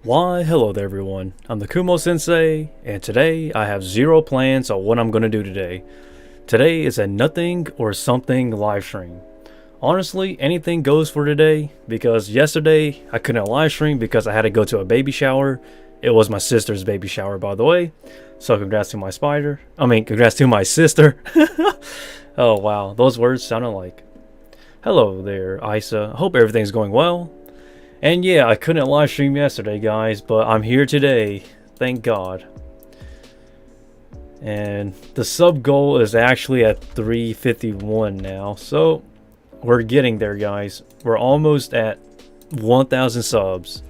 Why, hello there everyone. I'm the Kumo Sensei, and today I have zero plans on what I'm going to do today. Today is a nothing or something live stream. Honestly, anything goes for today, because yesterday I couldn't live stream because I had to go to a baby shower. It was my sister's baby shower, by the way. So congrats to my congrats to my sister. Oh wow, those words sound alike. Hello there, Isa. Hope everything's going well. And yeah, I couldn't live stream yesterday, guys, but I'm here today. Thank God. And the sub goal is actually at 351 now. So we're getting there, guys. We're almost at 1,000 subs.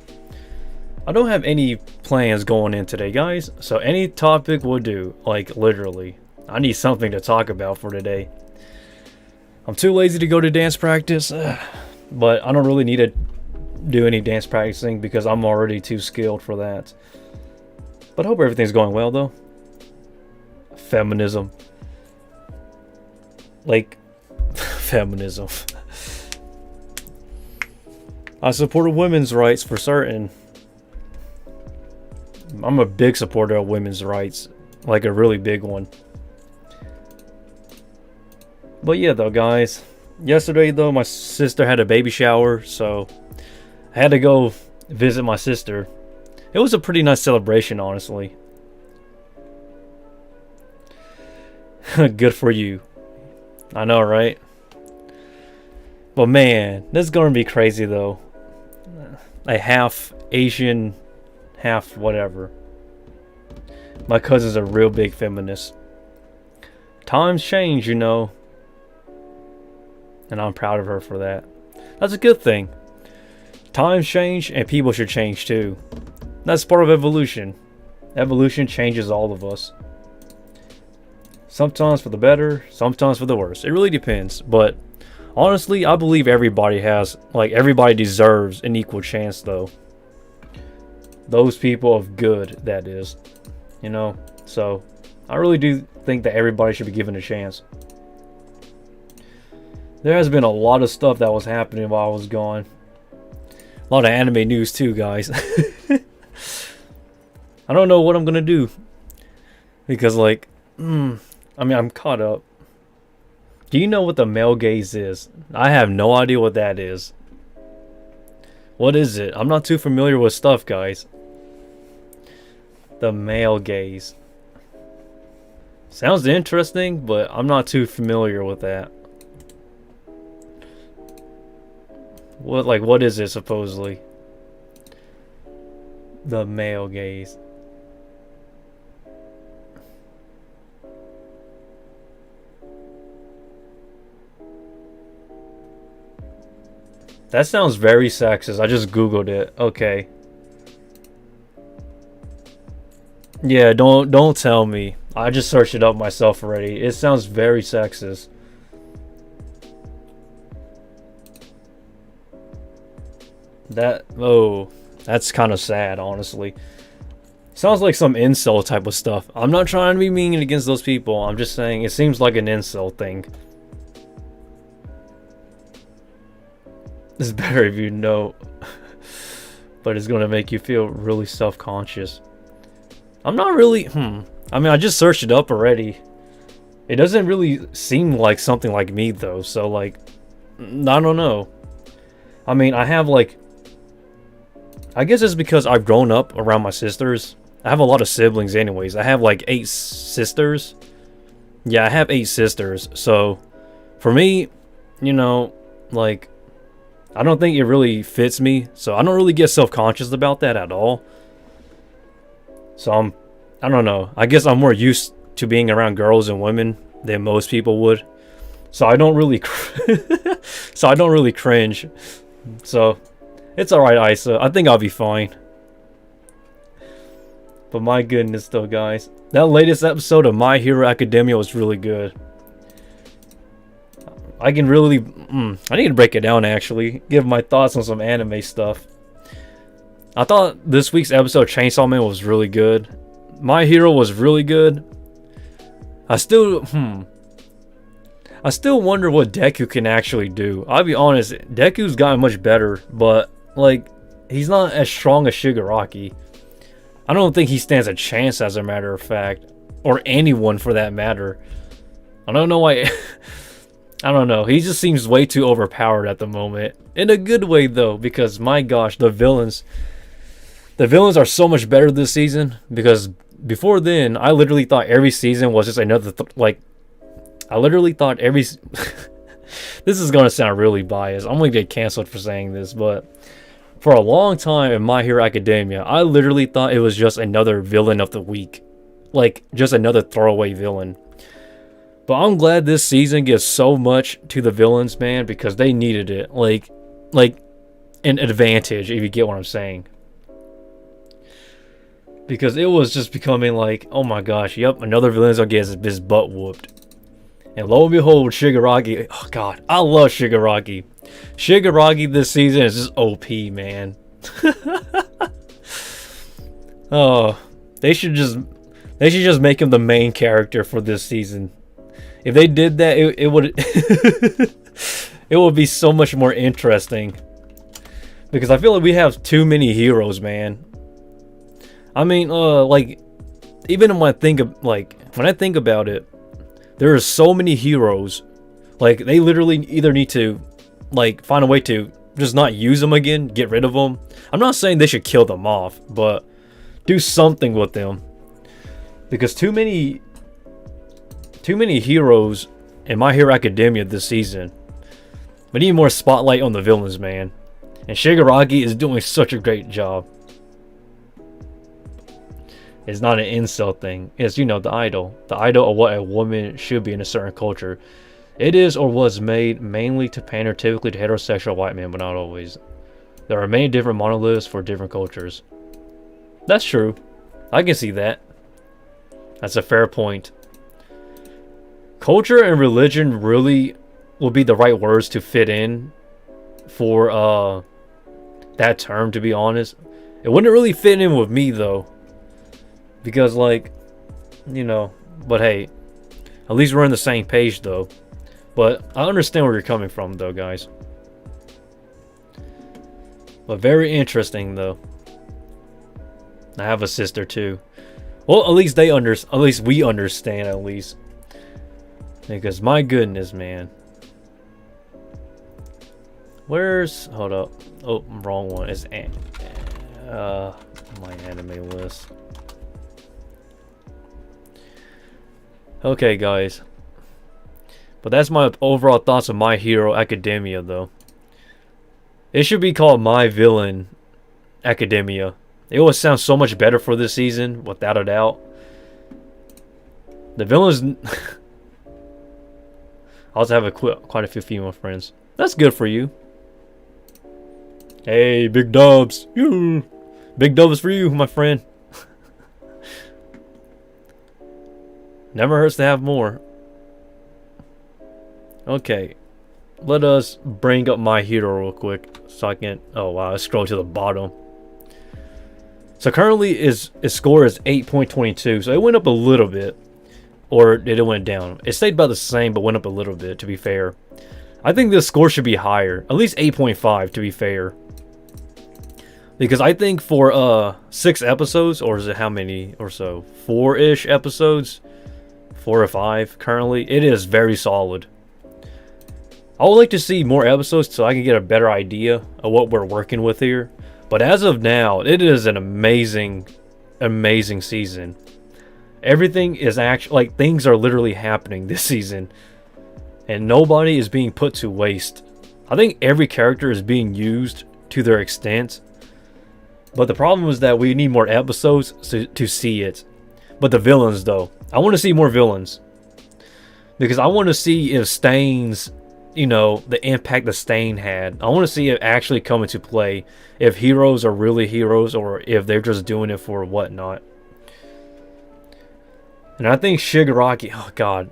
I don't have any plans going in today, guys. So any topic will do. Like, literally. I need something to talk about for today. I'm too lazy to go to dance practice. But I don't really need to do any dance practicing because I'm already too skilled for that. But I hope everything's going well though. Feminism. Like, feminism. I support women's rights for certain. I'm a big supporter of women's rights. Like a really big one. But yeah though, guys. Yesterday though, my sister had a baby shower, so I had to go visit my sister. It was a pretty nice celebration, honestly. Good for you. I know, right? But man, this is gonna be crazy though. A half Asian, half whatever. My cousin's a real big feminist. Times change, you know. And I'm proud of her for that. That's a good thing. Times change and people should change too. That's part of evolution. Evolution changes all of us. Sometimes for the better, sometimes for the worse. It really depends. But honestly, I believe everybody everybody deserves an equal chance though. Those people of good, that is. You know? So, I really do think that everybody should be given a chance. There has been a lot of stuff that was happening while I was gone. A lot of anime news too, guys. I don't know what I'm gonna do. Because I'm caught up. Do you know what the male gaze is? I have no idea what that is. What is it? I'm not too familiar with stuff, guys. The male gaze. Sounds interesting, but I'm not too familiar with that. What is it supposedly? The male gaze. That sounds very sexist. I just googled it. Okay. Yeah, don't tell me. I just searched it up myself already. It sounds very sexist. That's kind of sad, honestly. Sounds like some incel type of stuff. I'm not trying to be mean against those people. I'm just saying it seems like an incel thing. It's better if you know. But it's gonna make you feel really self-conscious. I'm not really... I just searched it up already. It doesn't really seem like something like me, though. So, I don't know. I have, I guess it's because I've grown up around my sisters. I have a lot of siblings anyways. I have 8 sisters. Yeah, I have 8 sisters. So, for me, I don't think it really fits me. So, I don't really get self-conscious about that at all. So, I don't know. I guess I'm more used to being around girls and women than most people would. So, I don't really... cringe. So... It's alright, Isa. I think I'll be fine. But my goodness, though, guys. That latest episode of My Hero Academia was really good. I can really... I need to break it down, actually. Give my thoughts on some anime stuff. I thought this week's episode of Chainsaw Man was really good. My Hero was really good. I still wonder what Deku can actually do. I'll be honest, Deku's gotten much better, but he's not as strong as Shigaraki. I don't think he stands a chance, as a matter of fact, or anyone for that matter. I don't know why. I don't know. He just seems way too overpowered at the moment. In a good way, though, because my gosh, the villains are so much better this season. Because before then, I literally thought every season was just another I literally thought every. This is gonna sound really biased. I'm gonna get canceled for saying this, but for a long time in My Hero Academia, I literally thought it was just another villain of the week, like just another throwaway villain. But I'm glad this season gives so much to the villains, man, because they needed it. Like an advantage, if you get what I'm saying. Because it was just becoming like, oh my gosh, yep, another villain's gonna get his butt whooped. And lo and behold, Shigaraki, oh god, I love Shigaraki. Shigaraki this season is just OP, man. Oh, they should just make him the main character for this season. If they did that, it would it would be so much more interesting. Because I feel like we have too many heroes, man. I mean, like, even when I think about it, there are so many heroes. Like, they literally either need to, like, find a way to just not use them again, get rid of them. I'm not saying they should kill them off, but do something with them. Because too many heroes in My Hero Academia this season. We need more spotlight on the villains, man. And Shigaraki is doing such a great job. It's not an incel thing. It's, you know, the idol. The idol of what a woman should be in a certain culture. It is or was made mainly to pander typically to heterosexual white men, but not always. There are many different monoliths for different cultures. That's true. I can see that. That's a fair point. Culture and religion really will be the right words to fit in for that term, to be honest. It wouldn't really fit in with me, though. Because, like, you know, but hey, at least we're on the same page, though. But I understand where you're coming from, though, guys. But very interesting, though. I have a sister, too. Well, at least we understand, at least. Because, my goodness, man. Hold up. Oh, wrong one. It's my anime list. Okay, guys. But that's my overall thoughts of My Hero Academia, though. It should be called My Villain Academia. It would sound so much better for this season, without a doubt. The villains... I also have quite a few female friends. That's good for you. Hey, big dubs. Big dubs for you, my friend. Never hurts to have more. Okay. Let us bring up My Hero real quick. So I can... Oh, wow. Let's scroll to the bottom. So currently, his score is 8.22. So it went up a little bit. Or did it went down? It stayed about the same, but went up a little bit, to be fair. I think this score should be higher. At least 8.5, to be fair. Because I think for 6 episodes, or is it how many or so? 4-ish episodes? 4 or 5 currently. It is very solid. I would like to see more episodes so I can get a better idea of what we're working with here. But as of now, it is an amazing, amazing season. Everything is actually, like, things are literally happening this season. And nobody is being put to waste. I think every character is being used to their extent. But the problem is that we need more episodes to see it. But the villains, though. I want to see more villains. Because I want to see if Stain's, you know, the impact that Stain had. I want to see it actually come into play. If heroes are really heroes or if they're just doing it for whatnot. And I think Shigaraki, oh god.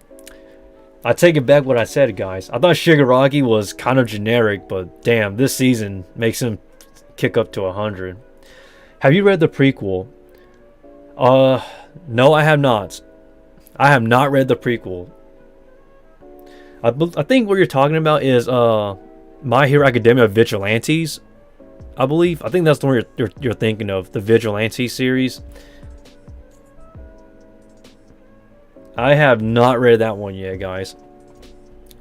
I take it back what I said, guys. I thought Shigaraki was kind of generic, but damn, this season makes him kick up to 100. Have you read the prequel? No, I have not. I have not read the prequel. I think what you're talking about is My Hero Academia Vigilantes. I believe. I think that's the one you're thinking of, the Vigilante series. I have not read that one yet, guys.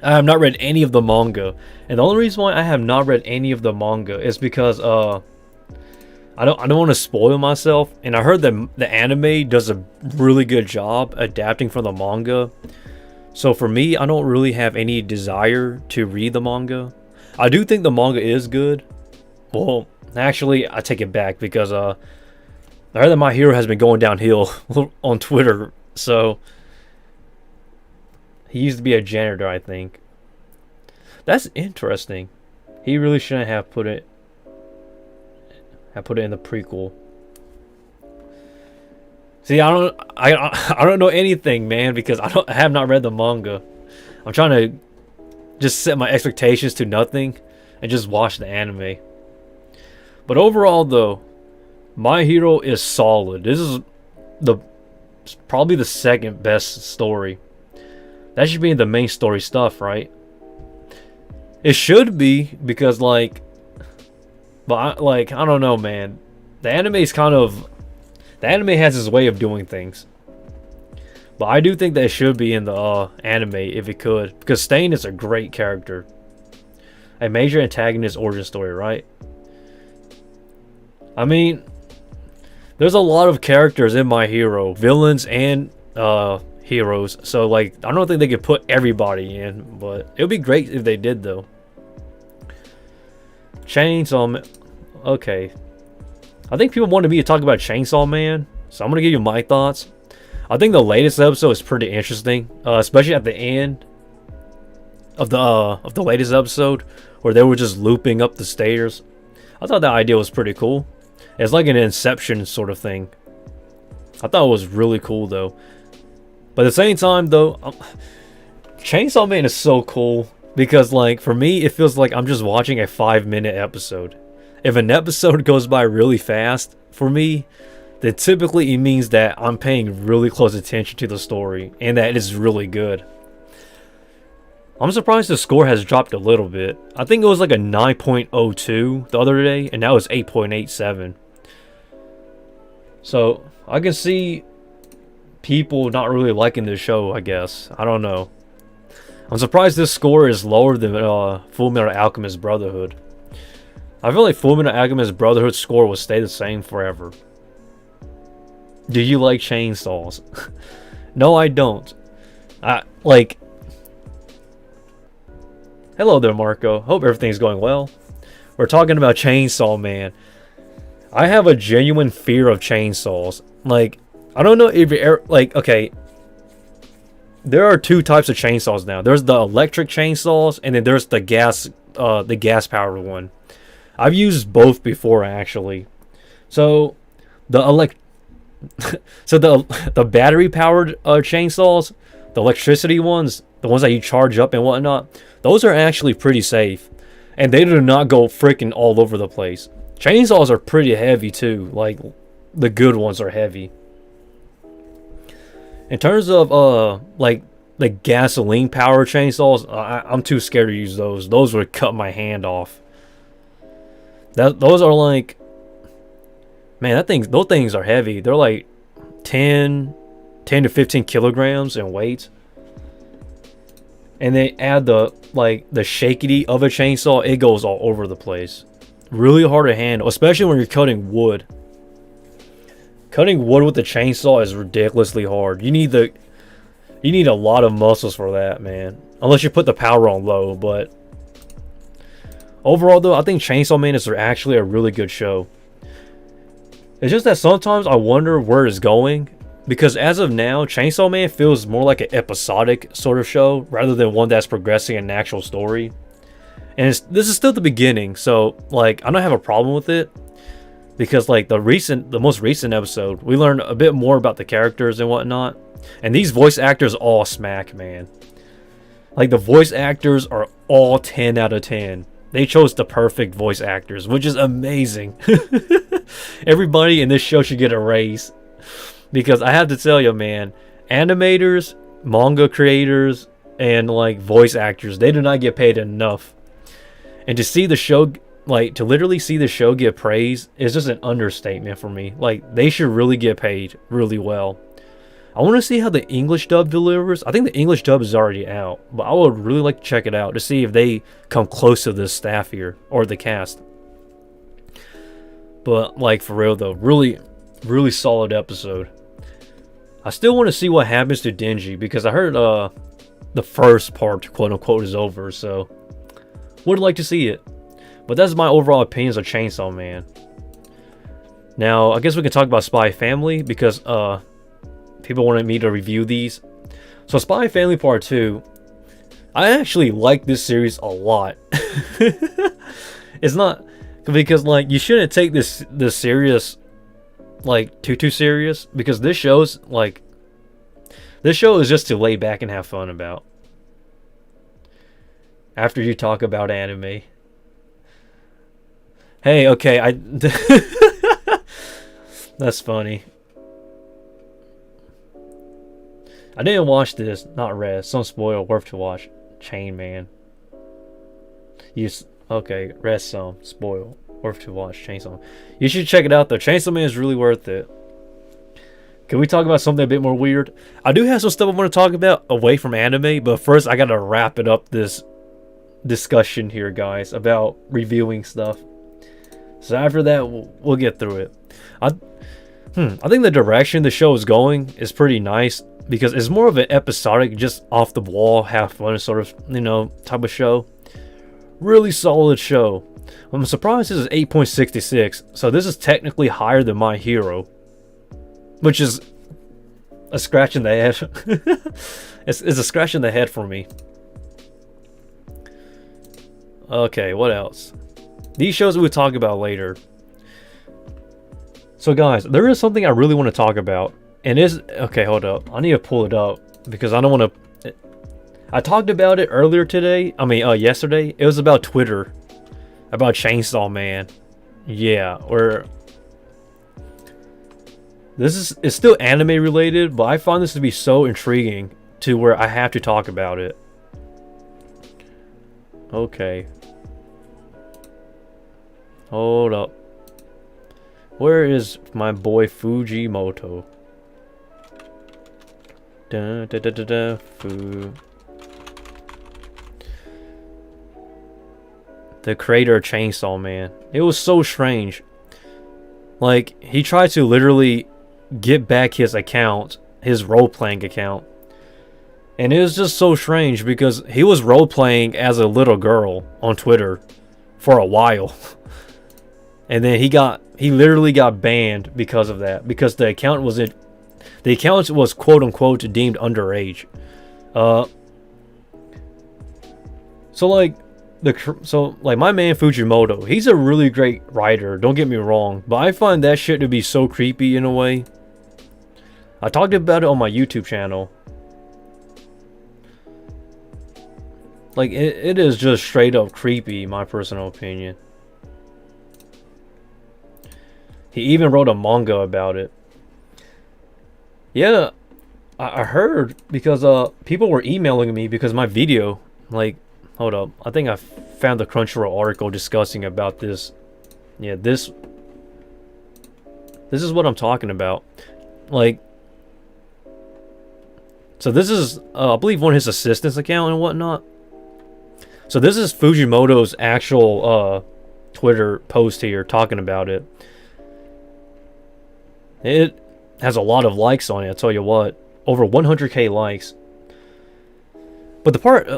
I have not read any of the manga. And the only reason why I have not read any of the manga is because I don't want to spoil myself, and I heard that the anime does a really good job adapting from the manga. So for me, I don't really have any desire to read the manga. I do think the manga is good. Well, actually, I take it back because I heard that My Hero has been going downhill on Twitter. So he used to be a janitor, I think. That's interesting. He really shouldn't have put it in the prequel. See, I don't know anything, man, because I have not read the manga. I'm trying to just set my expectations to nothing and just watch the anime. But overall, though, My Hero is solid. This is probably the second best story. That should be in the main story stuff, right? It should be, because like, but I don't know, man. The anime has its way of doing things. But I do think that it should be in the anime if it could, because Stain is a great character. A major antagonist origin story, right? I mean, there's a lot of characters in My Hero, villains and heroes. So like, I don't think they could put everybody in, but it would be great if they did, though. Chainsaw Man. Okay. I think people wanted me to talk about Chainsaw Man, so I'm gonna give you my thoughts. I think the latest episode is pretty interesting, especially at the end of the latest episode, where they were just looping up the stairs. I thought that idea was pretty cool. It's like an Inception sort of thing. I thought it was really cool, though. But at the same time, though, Chainsaw Man is so cool because, like, for me, it feels like I'm just watching a 5-minute episode. If an episode goes by really fast for me, then typically it means that I'm paying really close attention to the story and that it is really good. I'm surprised the score has dropped a little bit. I think it was like a 9.02 the other day, and now it's 8.87. So I can see people not really liking this show, I guess. I don't know. I'm surprised this score is lower than Fullmetal Alchemist Brotherhood. I feel like Fullmetal Alchemist Brotherhood score will stay the same forever. Do you like chainsaws? No, I don't. Hello there, Marco. Hope everything's going well. We're talking about Chainsaw Man. I have a genuine fear of chainsaws. Like, I don't know if you're like, okay, there are two types of chainsaws now. There's the electric chainsaws, and then there's the gas powered one. I've used both before, actually. So the battery powered chainsaws, the electricity ones, the ones that you charge up and whatnot, those are actually pretty safe, and they do not go freaking all over the place. Chainsaws are pretty heavy too. Like, the good ones are heavy. In terms of like the gasoline powered chainsaws, I'm too scared to use those. Those would cut my hand off. Those are like, man, those things are heavy. They're like 10 to 15 kilograms in weight. And they add the shakety of a chainsaw, it goes all over the place. Really hard to handle, especially when you're cutting wood. Cutting wood with the chainsaw is ridiculously hard. You need a lot of muscles for that, man. Unless you put the power on low, but overall, though, I think Chainsaw Man is actually a really good show. It's just that sometimes I wonder where it's going, because as of now, Chainsaw Man feels more like an episodic sort of show rather than one that's progressing an actual story. And this is still the beginning, so like, I don't have a problem with it, because like the most recent episode, we learned a bit more about the characters and whatnot, and these voice actors all smack, man. Like, the voice actors are all 10 out of 10. They chose the perfect voice actors, which is amazing. Everybody in this show should get a raise. Because I have to tell you, man, animators, manga creators, and like voice actors, they do not get paid enough. And to see the show like, to literally see the show get praise is just an understatement for me. Like, they should really get paid really well. I want to see how the English dub delivers. I think the English dub is already out, but I would really like to check it out to see if they come close to this staff here, or the cast. But, like, for real though, really, really solid episode. I still want to see what happens to Denji, because I heard the first part, quote unquote, is over, so would like to see it. But that's my overall opinions of Chainsaw Man. Now, I guess we can talk about Spy Family, because people wanted me to review these. So Spy Family Part 2, I actually like this series a lot. It's not, because like, you shouldn't take this serious, like too serious, because this show is just to lay back and have fun about. After you talk about anime. Hey, okay, that's funny. I didn't watch this, not read. Some spoil, worth to watch. Chain Man. Okay, read some, spoil, worth to watch. Chainsaw. You should check it out though. Chainsaw Man is really worth it. Can we talk about something a bit more weird? I do have some stuff I want to talk about away from anime, but first I gotta wrap it up, this discussion here, guys, about reviewing stuff. So after that, we'll get through it. I think the direction the show is going is pretty nice, because it's more of an episodic, just off the wall, have fun sort of, you know, type of show. Really solid show. I'm surprised this is 8.66, so this is technically higher than My Hero, which is a scratch in the head. it's a scratch in the head for me. Okay, what else? These shows we'll talk about later. So guys, there is something I really want to talk about. And okay, hold up. I need to pull it up, because I don't want to... I talked about it earlier today. Yesterday. It was about Twitter. About Chainsaw Man. Yeah, or... It's still anime related, but I find this to be so intriguing to where I have to talk about it. Okay. Hold up. Where is my boy Fujimoto? Da, da, da, da, da, the creator of Chainsaw Man. It was so strange. Like, he tried to literally get back his account, his role-playing account. And it was just so strange, because he was role-playing as a little girl on Twitter for a while. And then he literally got banned because of that, because the account was quote unquote deemed underage. So my man Fujimoto, he's a really great writer, don't get me wrong, but I find that shit to be so creepy in a way. I talked about it on my YouTube channel. Like, it is just straight up creepy, my personal opinion. He even wrote a manga about it. Yeah, I heard, because people were emailing me because my video, like, hold up, I think I found the Crunchyroll article discussing about this. Yeah, this is what I'm talking about. Like, so this is I believe one of his assistant's account and whatnot. So this is Fujimoto's actual Twitter post here talking about it. It has a lot of likes on it, I'll tell you what. Over 100k likes. But the part...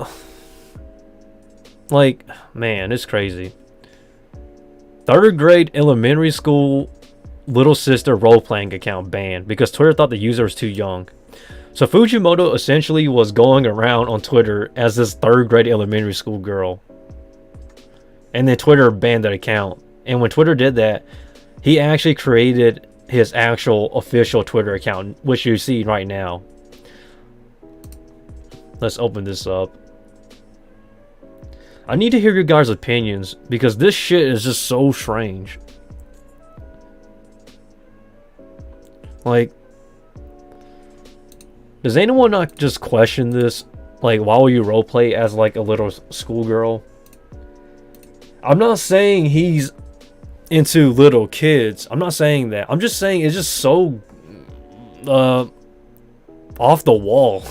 like, man, it's crazy. 3rd grade elementary school little sister role-playing account banned because Twitter thought the user was too young. So Fujimoto essentially was going around on Twitter as this 3rd grade elementary school girl. And then Twitter banned that account. And when Twitter did that, he actually created his actual official Twitter account, which you see right now. Let's open this up. I need to hear your guys' opinions, because this shit is just so strange. Like, does anyone not just question this? Like, why will you roleplay as like a little schoolgirl? I'm not saying he's into little kids. I'm not saying that. I'm just saying it's just so off the wall.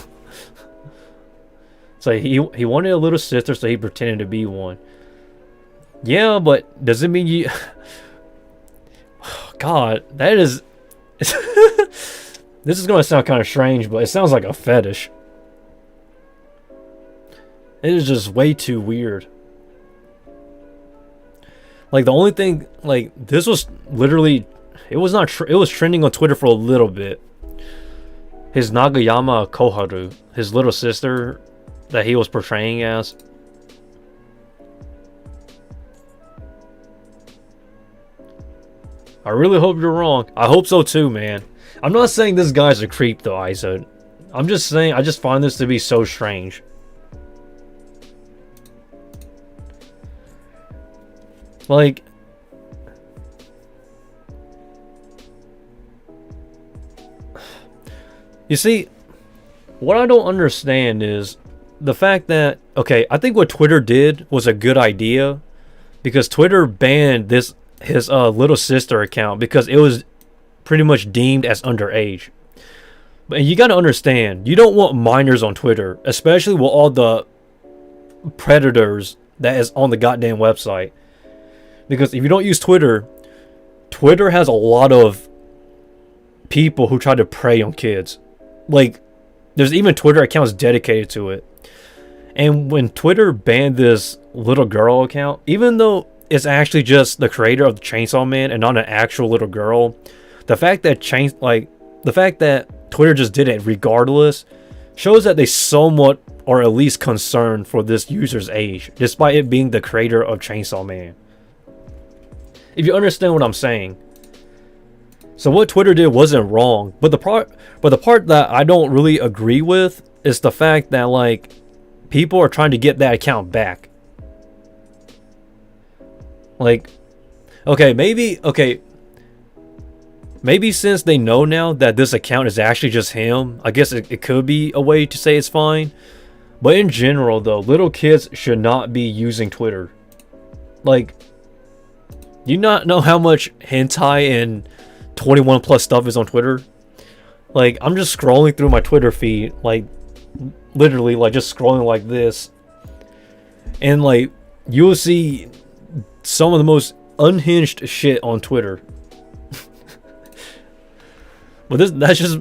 So he wanted a little sister, so he pretended to be one. Yeah, but does it mean you? God, that is. This is gonna sound kind of strange, but it sounds like a fetish. It is just way too weird. Like the only thing, like this was literally, it was not. It was trending on Twitter for a little bit. His Nagayama Koharu, his little sister, that he was portraying as. I really hope you're wrong. I hope so too, man. I'm not saying this guy's a creep though, Isa. I'm just saying I just find this to be so strange. Like, you see, what I don't understand is the fact that, okay, I think what Twitter did was a good idea because Twitter banned his little sister account because it was pretty much deemed as underage. But you got to understand, you don't want minors on Twitter, especially with all the predators that is on the goddamn website. Because if you don't use Twitter, Twitter has a lot of people who try to prey on kids. Like, there's even Twitter accounts dedicated to it. And when Twitter banned this little girl account, even though it's actually just the creator of the Chainsaw Man and not an actual little girl, the fact that Twitter just did it regardless shows that they somewhat are at least concerned for this user's age, despite it being the creator of Chainsaw Man. If you understand what I'm saying. So what Twitter did wasn't wrong, but the part that I don't really agree with is the fact that like people are trying to get that account back. Like, maybe since they know now that this account is actually just him, I guess it could be a way to say it's fine. But in general though, little kids should not be using Twitter. Like, do you not know how much hentai and 21 plus stuff is on Twitter? Like, I'm just scrolling through my Twitter feed, like literally like just scrolling like this, and like you'll see some of the most unhinged shit on Twitter. But that's just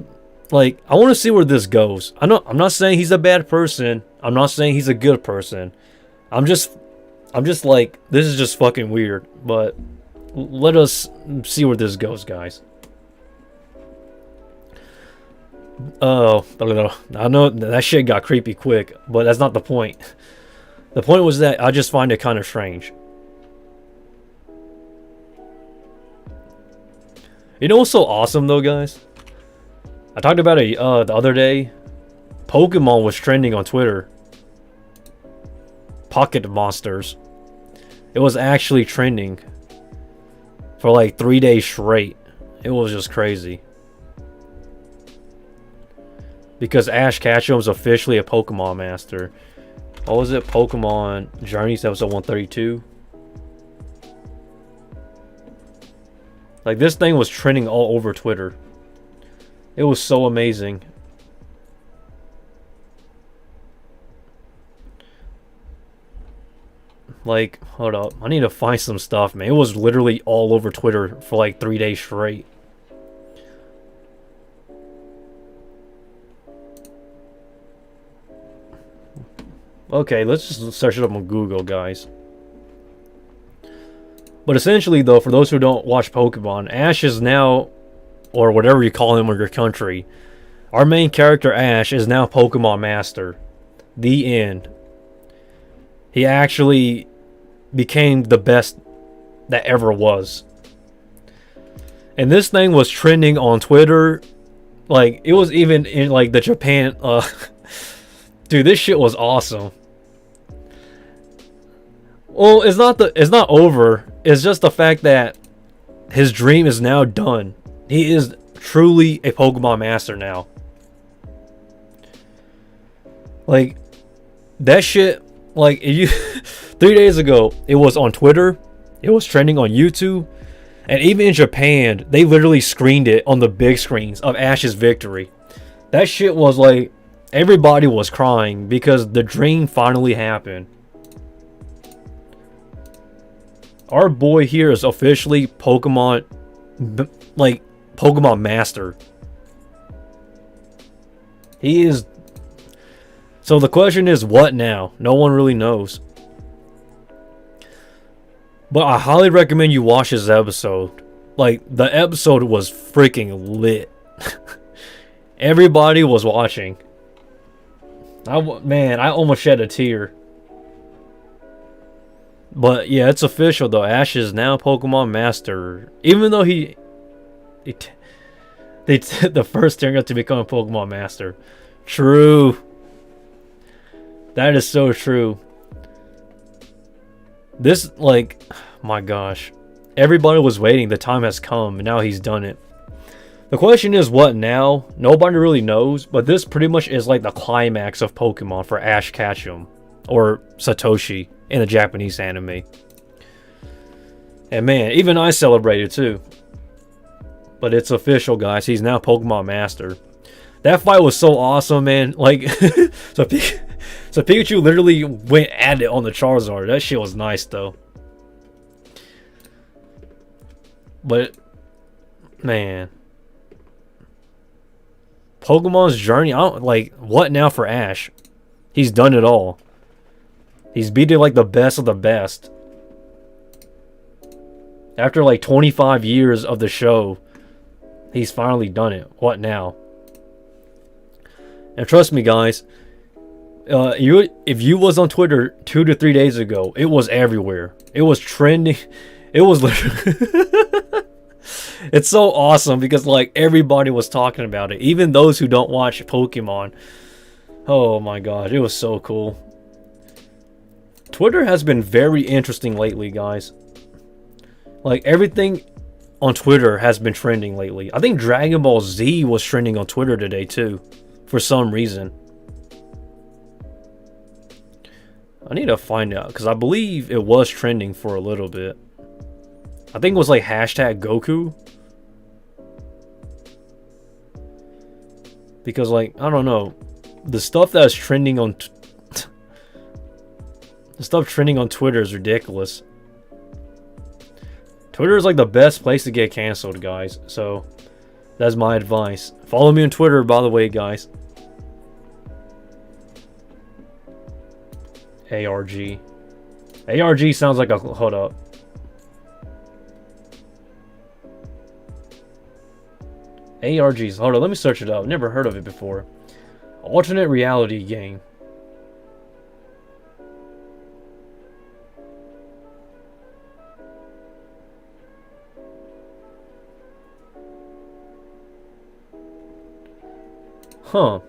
like, I want to see where this goes. I'm not saying he's a bad person. I'm not saying he's a good person. I'm just like, this is just fucking weird. But let us see where this goes, guys. Oh, I know that shit got creepy quick, but that's not the point. The point was that I just find it kind of strange. You know what's so awesome though, guys? I talked about it the other day. Pokemon was trending on Twitter. Pocket Monsters. It was actually trending for like 3 days straight. It was just crazy. Because Ash Ketchum's officially a Pokemon master. What was it? Pokemon Journeys episode 132. Like, this thing was trending all over Twitter. It was so amazing. Like, hold up. I need to find some stuff, man. It was literally all over Twitter for like 3 days straight. Okay, let's just search it up on Google, guys. But essentially, though, for those who don't watch Pokemon, Ash is now, or whatever you call him in your country, our main character, Ash, is now Pokemon Master. The end. He actually became the best that ever was. And this thing was trending on Twitter. Like, it was even in, like, the Japan... Dude, this shit was awesome. Well, it's not over. It's just the fact that his dream is now done. He is truly a Pokemon master now. Like, that shit, like, if you 3 days ago, it was on Twitter, it was trending on YouTube, and even in Japan, they literally screened it on the big screens of Ash's victory. That shit was like, everybody was crying because the dream finally happened. Our boy here is officially Pokemon, like, Pokemon Master. He is. So the question is, what now? No one really knows. But I highly recommend you watch this episode. Like, the episode was freaking lit. Everybody was watching. Man, I almost shed a tear. But yeah, it's official though. Ash is now Pokemon Master. Even though they the first turn to become a Pokemon Master. True. That is so true. This, like, my gosh. Everybody was waiting. The time has come, and now he's done it. The question is, what now? Nobody really knows, but this pretty much is like the climax of Pokemon for Ash Ketchum, or Satoshi in the Japanese anime. And man, even I celebrated too. But it's official, guys. He's now Pokemon Master. That fight was so awesome, man. Like, so Pikachu literally went at it on the Charizard. That shit was nice, though. But, man, Pokemon's journey. Like, what now for Ash? He's done it all. He's beaten like the best of the best. After like 25 years of the show, he's finally done it. What now? And trust me, guys, if you was on Twitter 2 to 3 days ago, it was everywhere. It was trending. It was literally... It's so awesome because like everybody was talking about it. Even those who don't watch Pokemon. Oh my gosh, it was so cool. Twitter has been very interesting lately, guys. Like everything on Twitter has been trending lately. I think Dragon Ball Z was trending on Twitter today too, for some reason. I need to find out because I believe it was trending for a little bit. I think it was like hashtag Goku. Because like, I don't know. The stuff that's trending on... the stuff trending on Twitter is ridiculous. Twitter is like the best place to get canceled, guys. So, that's my advice. Follow me on Twitter, by the way, guys. ARG. ARG sounds like a... Hold up. ARGs. Hold on, let me search it up. Never heard of it before. Alternate reality game. Huh.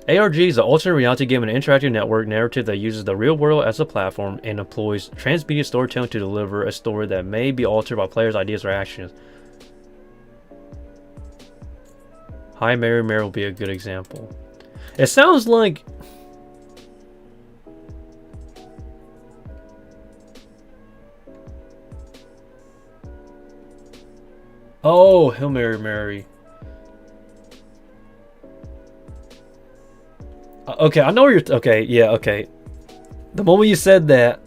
ARG is an alternate reality game and interactive network narrative that uses the real world as a platform and employs transmedia storytelling to deliver a story that may be altered by players' ideas or actions. Hi Mary Mary will be a good example. It sounds like... Oh, Hail Mary Mary. Okay, I know where you're... Okay, yeah, okay. The moment you said that...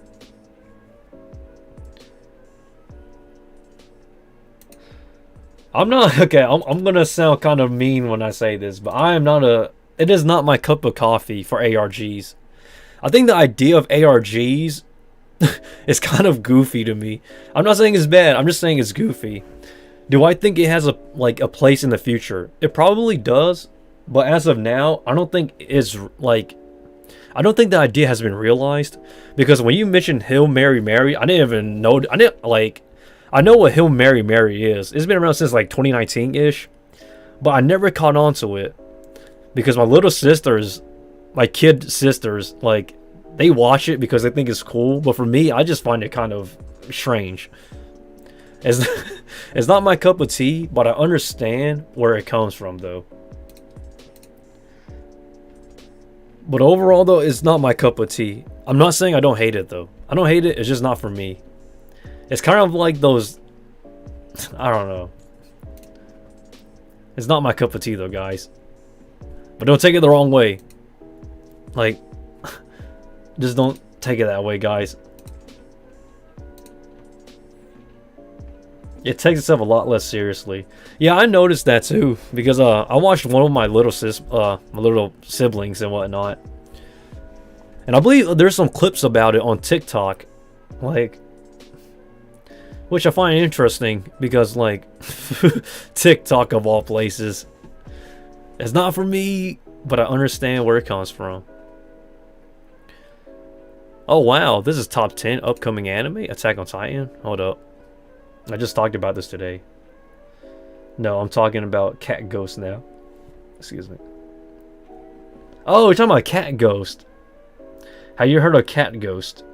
I'm not... Okay, I'm gonna sound kind of mean when I say this, but I am not a... It is not my cup of coffee for ARGs. I think the idea of ARGs is kind of goofy to me. I'm not saying it's bad, I'm just saying it's goofy. Do I think it has a place in the future? It probably does. But as of now, I don't think it's like... I don't think the idea has been realized. Because when you mentioned Hail Mary Mary, I didn't even know... I know what Hail Mary Mary is. It's been around since like 2019-ish. But I never caught on to it. Because my little sisters, my kid sisters, like... They watch it because they think it's cool. But for me, I just find it kind of strange. It's it's not my cup of tea, but I understand where it comes from though. But overall though, it's not my cup of tea. I'm not saying I don't hate it though. I don't hate it, it's just not for me. It's kind of like those, I don't know. It's not my cup of tea though, guys. But don't take it the wrong way. Like, just don't take it that way, guys. It takes itself a lot less seriously. Yeah, I noticed that too because I watched one of my little siblings and whatnot, and I believe there's some clips about it on TikTok, like, which I find interesting because like TikTok of all places. It's not for me, but I understand where it comes from. Oh wow, this is top 10 upcoming anime. Attack on Titan. Hold up. I just talked about this today. No, I'm talking about Cat Ghost now. Excuse me. Oh, you're talking about Cat Ghost. Have you heard of Cat Ghost?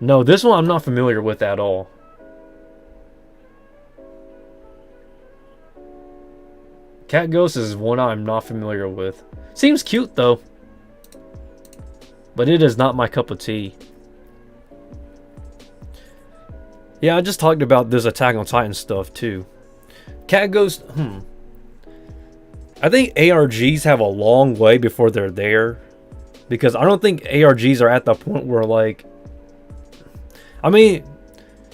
No, this one I'm not familiar with at all. Cat Ghost is one I'm not familiar with. Seems cute though. But it is not my cup of tea. Yeah, I just talked about this Attack on Titan stuff too. Cat Ghost, I think ARGs have a long way before they're there. Because I don't think ARGs are at the point where like... I mean,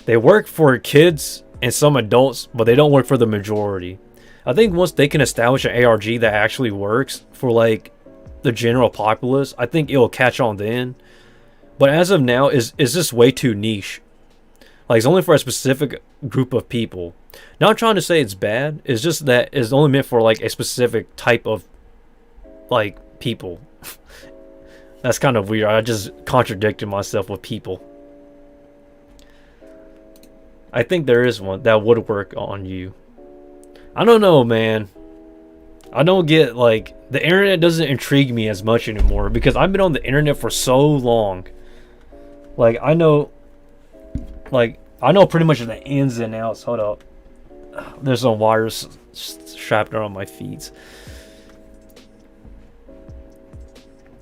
they work for kids and some adults, but they don't work for the majority. I think once they can establish an ARG that actually works for like the general populace, I think it'll catch on then. But as of now, is just way too niche. Like, it's only for a specific group of people. Not trying to say it's bad. It's just that it's only meant for, like, a specific type of, like, people. That's kind of weird. I just contradicted myself with people. I think there is one that would work on you. I don't know, man. I don't get, like... The internet doesn't intrigue me as much anymore. Because I've been on the internet for so long. Like, I know... Like, I know pretty much the ins and outs. Hold up. There's some wires strapped around my feet.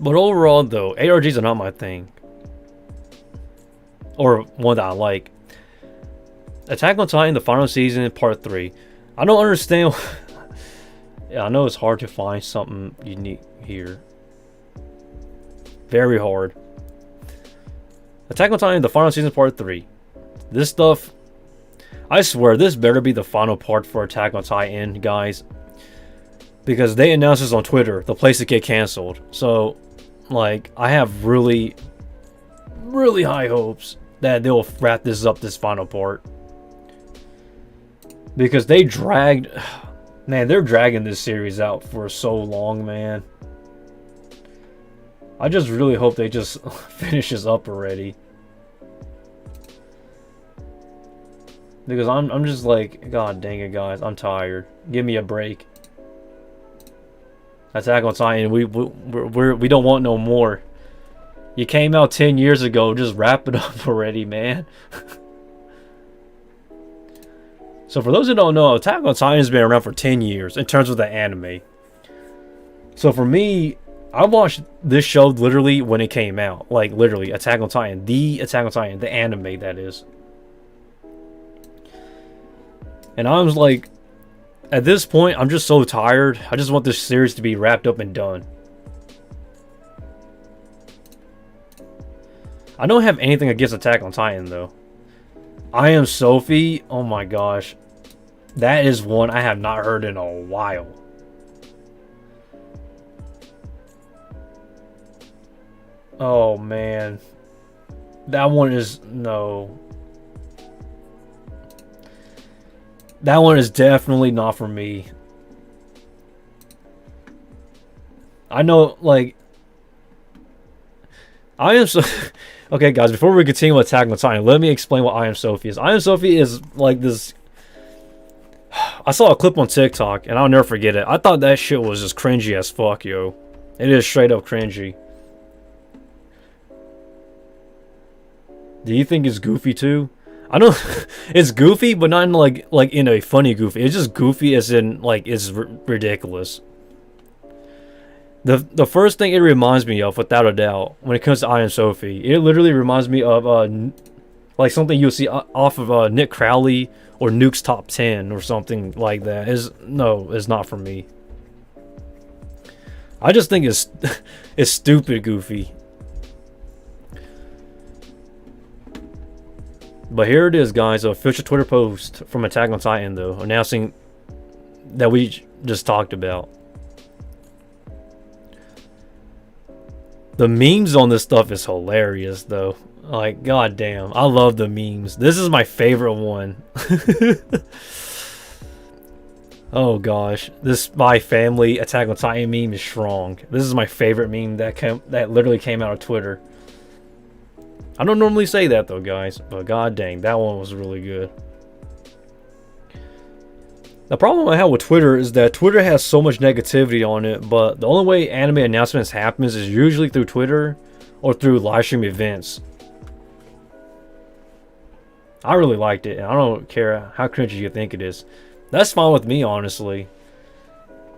But overall, though, ARGs are not my thing. Or one that I like. Attack on Titan, the final season, part 3. I don't understand. Yeah, I know it's hard to find something unique here. Very hard. Attack on Titan, the final season, part 3. This stuff, I swear, this better be the final part for Attack on Titan, guys. Because they announced this on Twitter, the place to get canceled. So, like, I have really, really high hopes that they'll wrap this up, this final part. Because they dragged, man, they're dragging this series out for so long, man. I just really hope they just finish this up already. Because I'm just like, god dang it, guys, I'm tired. Give me a break. Attack on Titan, we don't want no more. You came out 10 years ago, just wrap it up already, man. So for those who don't know, Attack on Titan has been around for 10 years in terms of the anime. So for me, I watched this show literally when it came out. Like, literally, Attack on Titan. The Attack on Titan, the anime, that is. And I was like, at this point, I'm just so tired. I just want this series to be wrapped up and done. I don't have anything against Attack on Titan, though. I Am Sophie, oh my gosh. That is one I have not heard in a while. Oh, man. That one is... no. That one is definitely not for me. I know, like... I Am so... Okay, guys, before we continue with Attack on Titan, let me explain what I Am Sophie is. I Am Sophie is like this... I saw a clip on TikTok, and I'll never forget it. I thought that shit was just cringy as fuck, yo. It is straight up cringy. Do you think it's goofy too? I know it's goofy, but not in like in a funny goofy. It's just goofy as in like it's ridiculous. The first thing it reminds me of, without a doubt, when it comes to I Am Sophie, it literally reminds me of like something you'll see off of Nick Crowley or Nuke's Top 10 or something like that. It's not for me. I just think it's stupid goofy. But here it is, guys. An official Twitter post from Attack on Titan, though, announcing that we just talked about. The memes on this stuff is hilarious, though. Like, goddamn, I love the memes. This is my favorite one. Oh gosh, this Spy Family Attack on Titan meme is strong. This is my favorite meme that literally came out of Twitter. I don't normally say that though, guys, but god dang, that one was really good. The problem I have with Twitter is that Twitter has so much negativity on it, but the only way anime announcements happens is usually through Twitter or through livestream events. I really liked it, and I don't care how cringy you think it is. That's fine with me, honestly.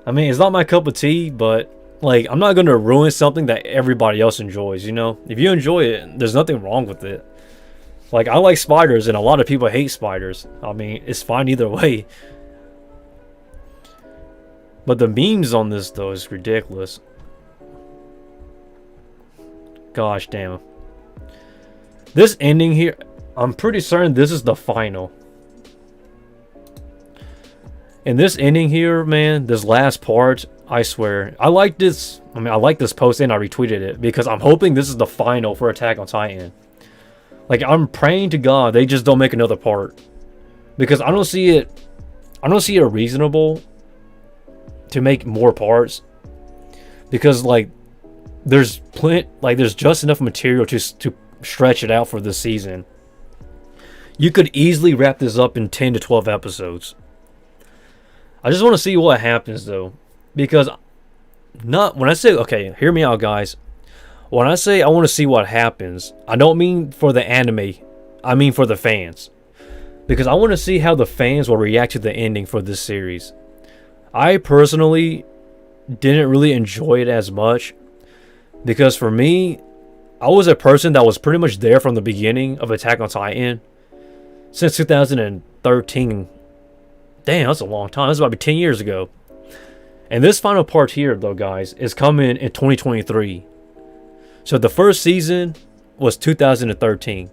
I mean, it's not my cup of tea, but like, I'm not gonna ruin something that everybody else enjoys, you know? If you enjoy it, there's nothing wrong with it. Like, I like spiders, and a lot of people hate spiders. I mean, it's fine either way. But the memes on this, though, is ridiculous. Gosh damn. This ending here, I'm pretty certain this is the final. And this ending here, man, this last part, I swear, I like this. I mean, I like this post and I retweeted it because I'm hoping this is the final for Attack on Titan. Like, I'm praying to God they just don't make another part, because I don't see it reasonable to make more parts, because like there's just enough material to stretch it out for this season. You could easily wrap this up in 10 to 12 episodes. I just want to see what happens though, because when I say, okay, hear me out, guys. When I say I want to see what happens, I don't mean for the anime, I mean for the fans, because I want to see how the fans will react to the ending for this series. I personally didn't really enjoy it as much, because for me, I was a person that was pretty much there from the beginning of Attack on Titan since 2013. Damn, that's a long time. That's about 10 years ago. And this final part here, though, guys, is coming in 2023. So the first season was 2013.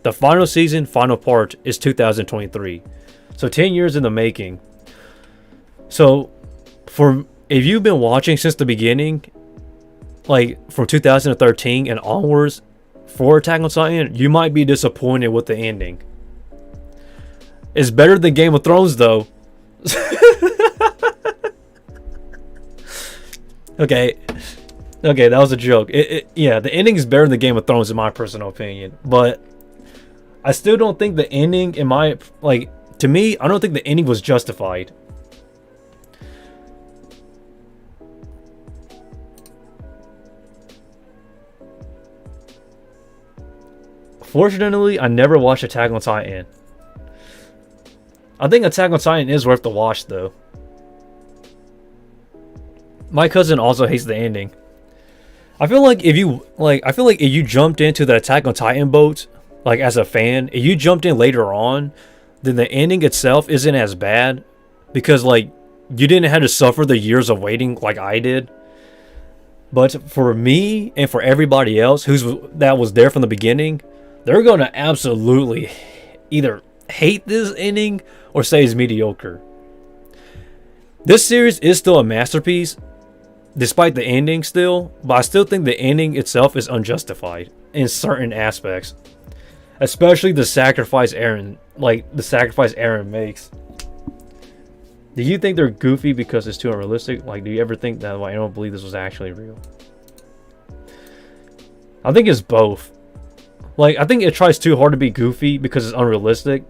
The final season, final part, is 2023. So 10 years in the making. So if you've been watching since the beginning, like from 2013 and onwards for Attack on Titan, you might be disappointed with the ending. It's better than Game of Thrones, though. Okay, that was a joke. Yeah, the ending is better than Game of Thrones in my personal opinion, but I still don't think the ending, to me, I don't think the ending was justified. Fortunately, I never watched Attack on Titan. I think Attack on Titan is worth the watch, though. My cousin also hates the ending. I feel like if you jumped into the Attack on Titan boat, like as a fan, if you jumped in later on, then the ending itself isn't as bad, because like you didn't have to suffer the years of waiting like I did. But for me and for everybody else that was there from the beginning, they're gonna absolutely either hate this ending or say it's mediocre. This series is still a masterpiece, despite the ending still, but I still think the ending itself is unjustified in certain aspects. Especially the sacrifice Eren makes. Do you think they're goofy because it's too unrealistic? Like, do you ever think that, like, I don't believe this was actually real? I think it's both. Like, I think it tries too hard to be goofy because it's unrealistic,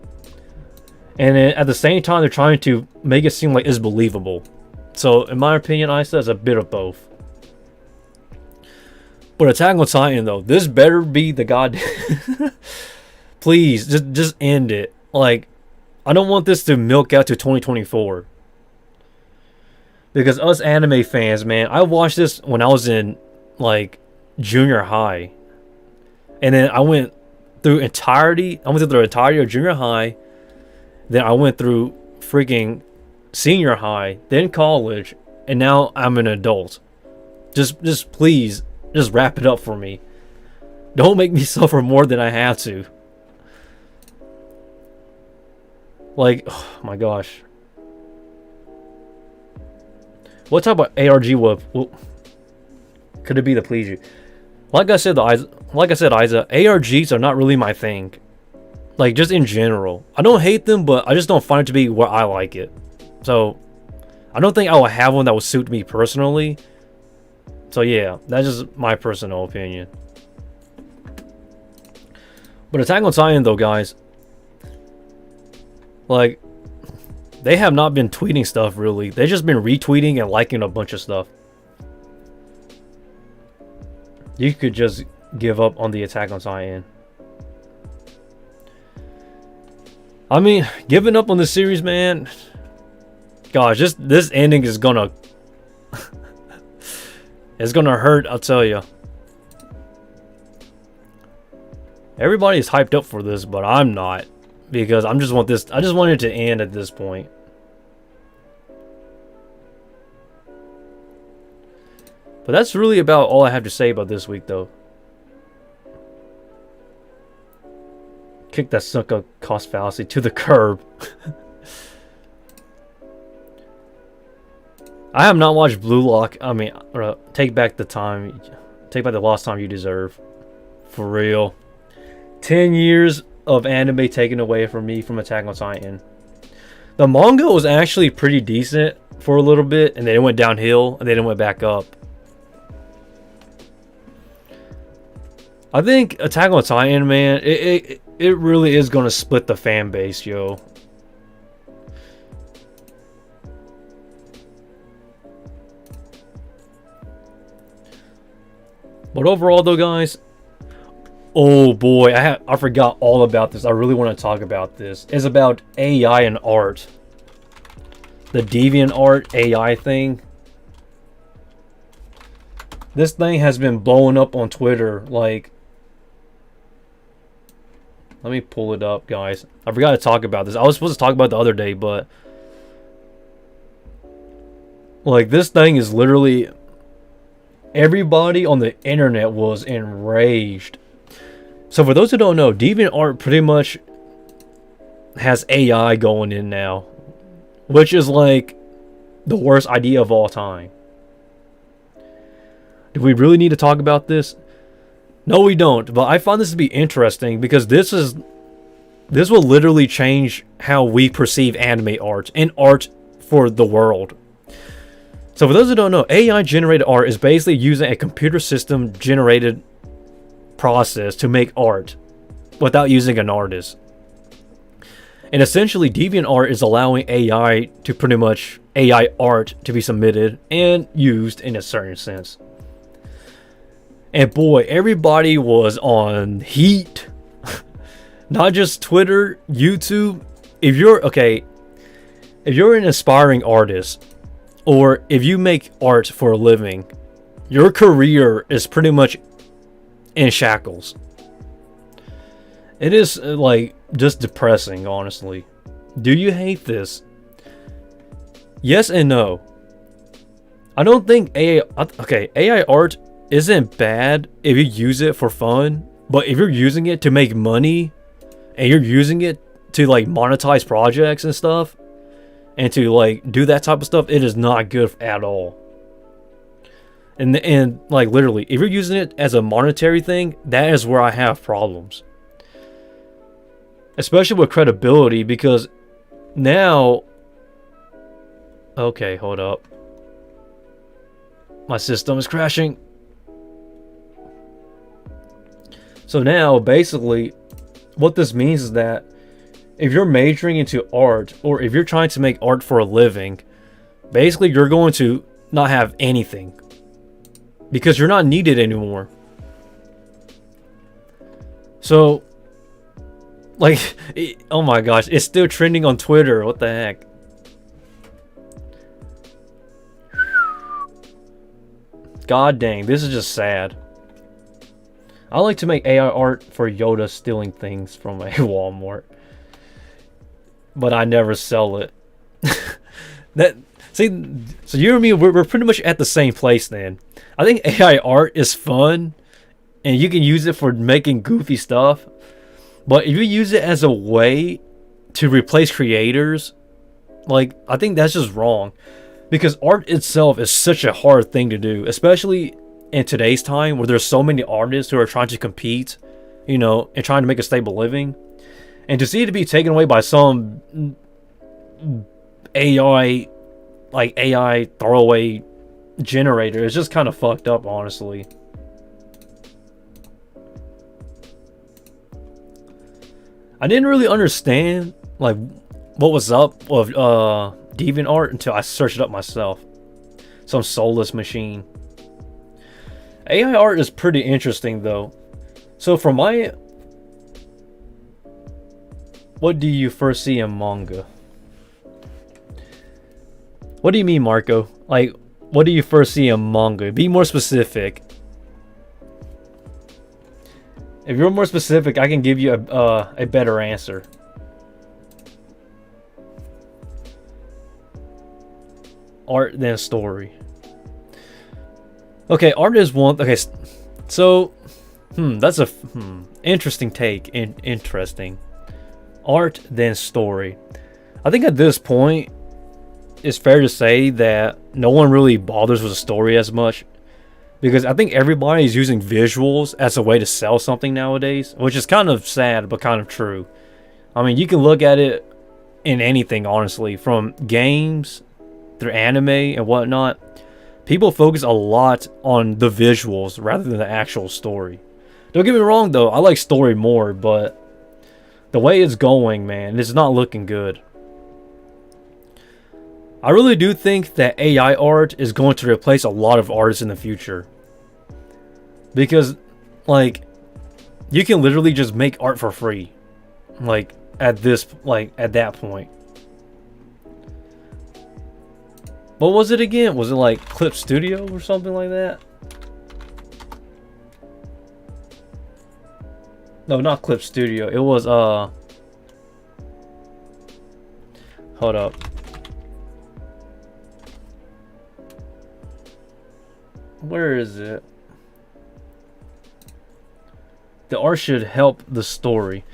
and then at the same time they're trying to make it seem like it's believable. So in my opinion, I say it's a bit of both. But Attack on Titan, though, this better be the goddamn please, just end it. Like, I don't want this to milk out to 2024. Because us anime fans, man, I watched this when I was in, like, junior high. And then I went through the entirety of junior high. Then I went through freaking senior high, then college, and now I'm an adult. Just please, just wrap it up for me. Don't make me suffer more than I have to. Like, oh my gosh. What type of ARG could it be to please you? Like I said, Isa, ARGs are not really my thing. Like, just in general. I don't hate them, but I just don't find it to be where I like it. So, I don't think I will have one that would suit me personally. So yeah, that's just my personal opinion. But Attack on Titan though, guys. Like, they have not been tweeting stuff really. They've just been retweeting and liking a bunch of stuff. You could just give up on the Attack on Titan. I mean, giving up on the series, man. Gosh, this ending is gonna... it's gonna hurt, I'll tell you. Everybody's hyped up for this, but I'm not. Because I just want it to end at this point. But that's really about all I have to say about this week, though. Kick that sunk cost fallacy to the curb. I have not watched Blue Lock. I mean, take back the time. Take back the lost time you deserve. For real. 10 years of anime taken away from me from Attack on Titan. The manga was actually pretty decent for a little bit, and then it went downhill, and then it went back up. I think Attack on Titan, man, it really is going to split the fan base, yo. But overall, though, guys, oh boy, I forgot all about this. I really want to talk about this. It's about AI and art. The DeviantArt AI thing. This thing has been blowing up on Twitter. Like, let me pull it up, guys. I forgot to talk about this. I was supposed to talk about it the other day, but like, this thing is literally... everybody on the internet was enraged. So for those who don't know, DeviantArt pretty much has AI going in now, which is like the worst idea of all time. Do we really need to talk about this? No, we don't. But I find this to be interesting because this will literally change how we perceive anime art and art for the world. So for those who don't know, AI generated art is basically using a computer system generated process to make art without using an artist. And essentially, DeviantArt is allowing AI to pretty much AI art to be submitted and used in a certain sense. And boy, everybody was on heat. Not just Twitter, YouTube. If you're an aspiring artist, or if you make art for a living, your career is pretty much in shackles. It is like just depressing, honestly. Do you hate this? Yes and no. I don't think AI art isn't bad if you use it for fun, but if you're using it to make money and you're using it to like monetize projects and stuff and to like do that type of stuff, it is not good at all. And like literally, if you're using it as a monetary thing, that is where I have problems. Especially with credibility, because now... okay, hold up. My system is crashing. So now, basically, what this means is that if you're majoring into art, or if you're trying to make art for a living, basically you're going to not have anything. Because you're not needed anymore. So, Like, oh my gosh, it's still trending on Twitter. What the heck? God dang, this is just sad. I like to make AI art for Yoda stealing things from a Walmart, but I never sell it. That see, so you and me, we're pretty much at the same place then. I think AI art is fun, and you can use it for making goofy stuff. But if you use it as a way to replace creators, like, I think that's just wrong. Because art itself is such a hard thing to do, especially in today's time where there's so many artists who are trying to compete, you know, and trying to make a stable living. And to see it to be taken away by some AI, like AI throwaway generator is just kind of fucked up, honestly. I didn't really understand, like, what was up with DeviantArt until I searched it up myself. Some soulless machine. AI art is pretty interesting, though. So for my... What do you first see in manga? What do you mean, Marco? Like, what do you first see in manga? Be more specific. If you're more specific, I can give you a better answer. Art then story. Okay, art is one. Okay, so that's a interesting take. Interesting. Art then story. I think at this point, it's fair to say that no one really bothers with a story as much. Because I think everybody's using visuals as a way to sell something nowadays, which is kind of sad, but kind of true. I mean, you can look at it in anything, honestly, from games through anime and whatnot. People focus a lot on the visuals rather than the actual story. Don't get me wrong, though, I like story more, but the way it's going, man, it's not looking good. I really do think that AI art is going to replace a lot of artists in the future. Because, like, you can literally just make art for free. Like, at that point. What was it again? Was it like Clip Studio or something like that? No, not Clip Studio. It was, hold up. Where is it? The art should help the story.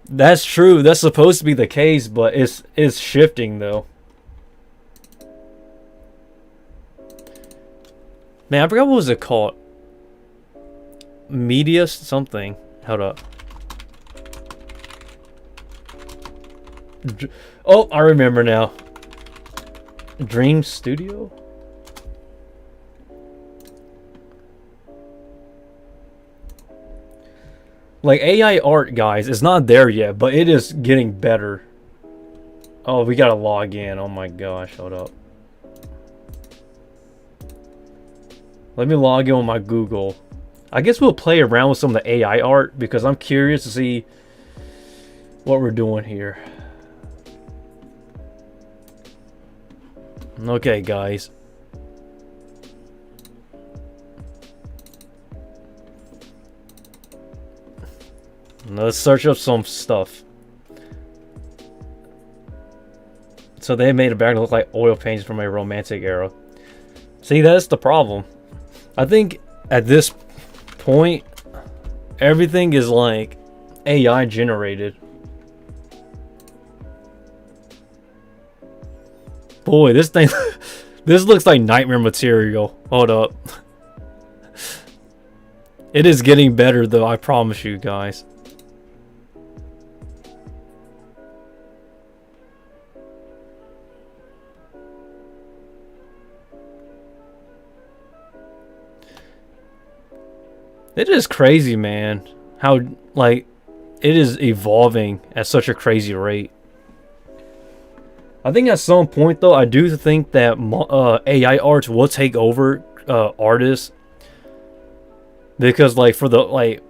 That's true. That's supposed to be the case, but it's shifting though. Man, I forgot what was it called. Media something. Hold up. Oh, I remember now. Dream Studio? Like, AI art, guys, is not there yet, but it is getting better. Oh, we gotta log in. Oh my gosh, hold up. Let me log in with my Google. I guess we'll play around with some of the AI art because I'm curious to see what we're doing here. Okay, guys. Let's search up some stuff. So they made a background look like oil paintings from a romantic era. See, that's the problem. I think at this point, everything is like AI generated. Boy, this thing, this looks like nightmare material. Hold up. It is getting better though, I promise you guys. It is crazy, man, how, like, it is evolving at such a crazy rate. I think at some point, though, I do think that AI art will take over artists. Because, like, for the, like,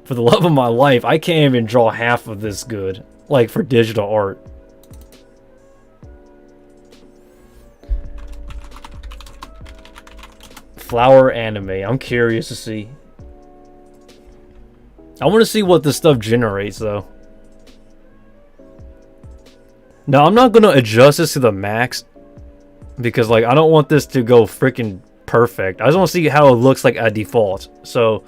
For the love of my life, I can't even draw half of this good. Like, for digital art. Flower anime. I'm curious to see. I want to see what this stuff generates, though. Now, I'm not going to adjust this to the max. Because, like, I don't want this to go freaking perfect. I just want to see how it looks like at default. So,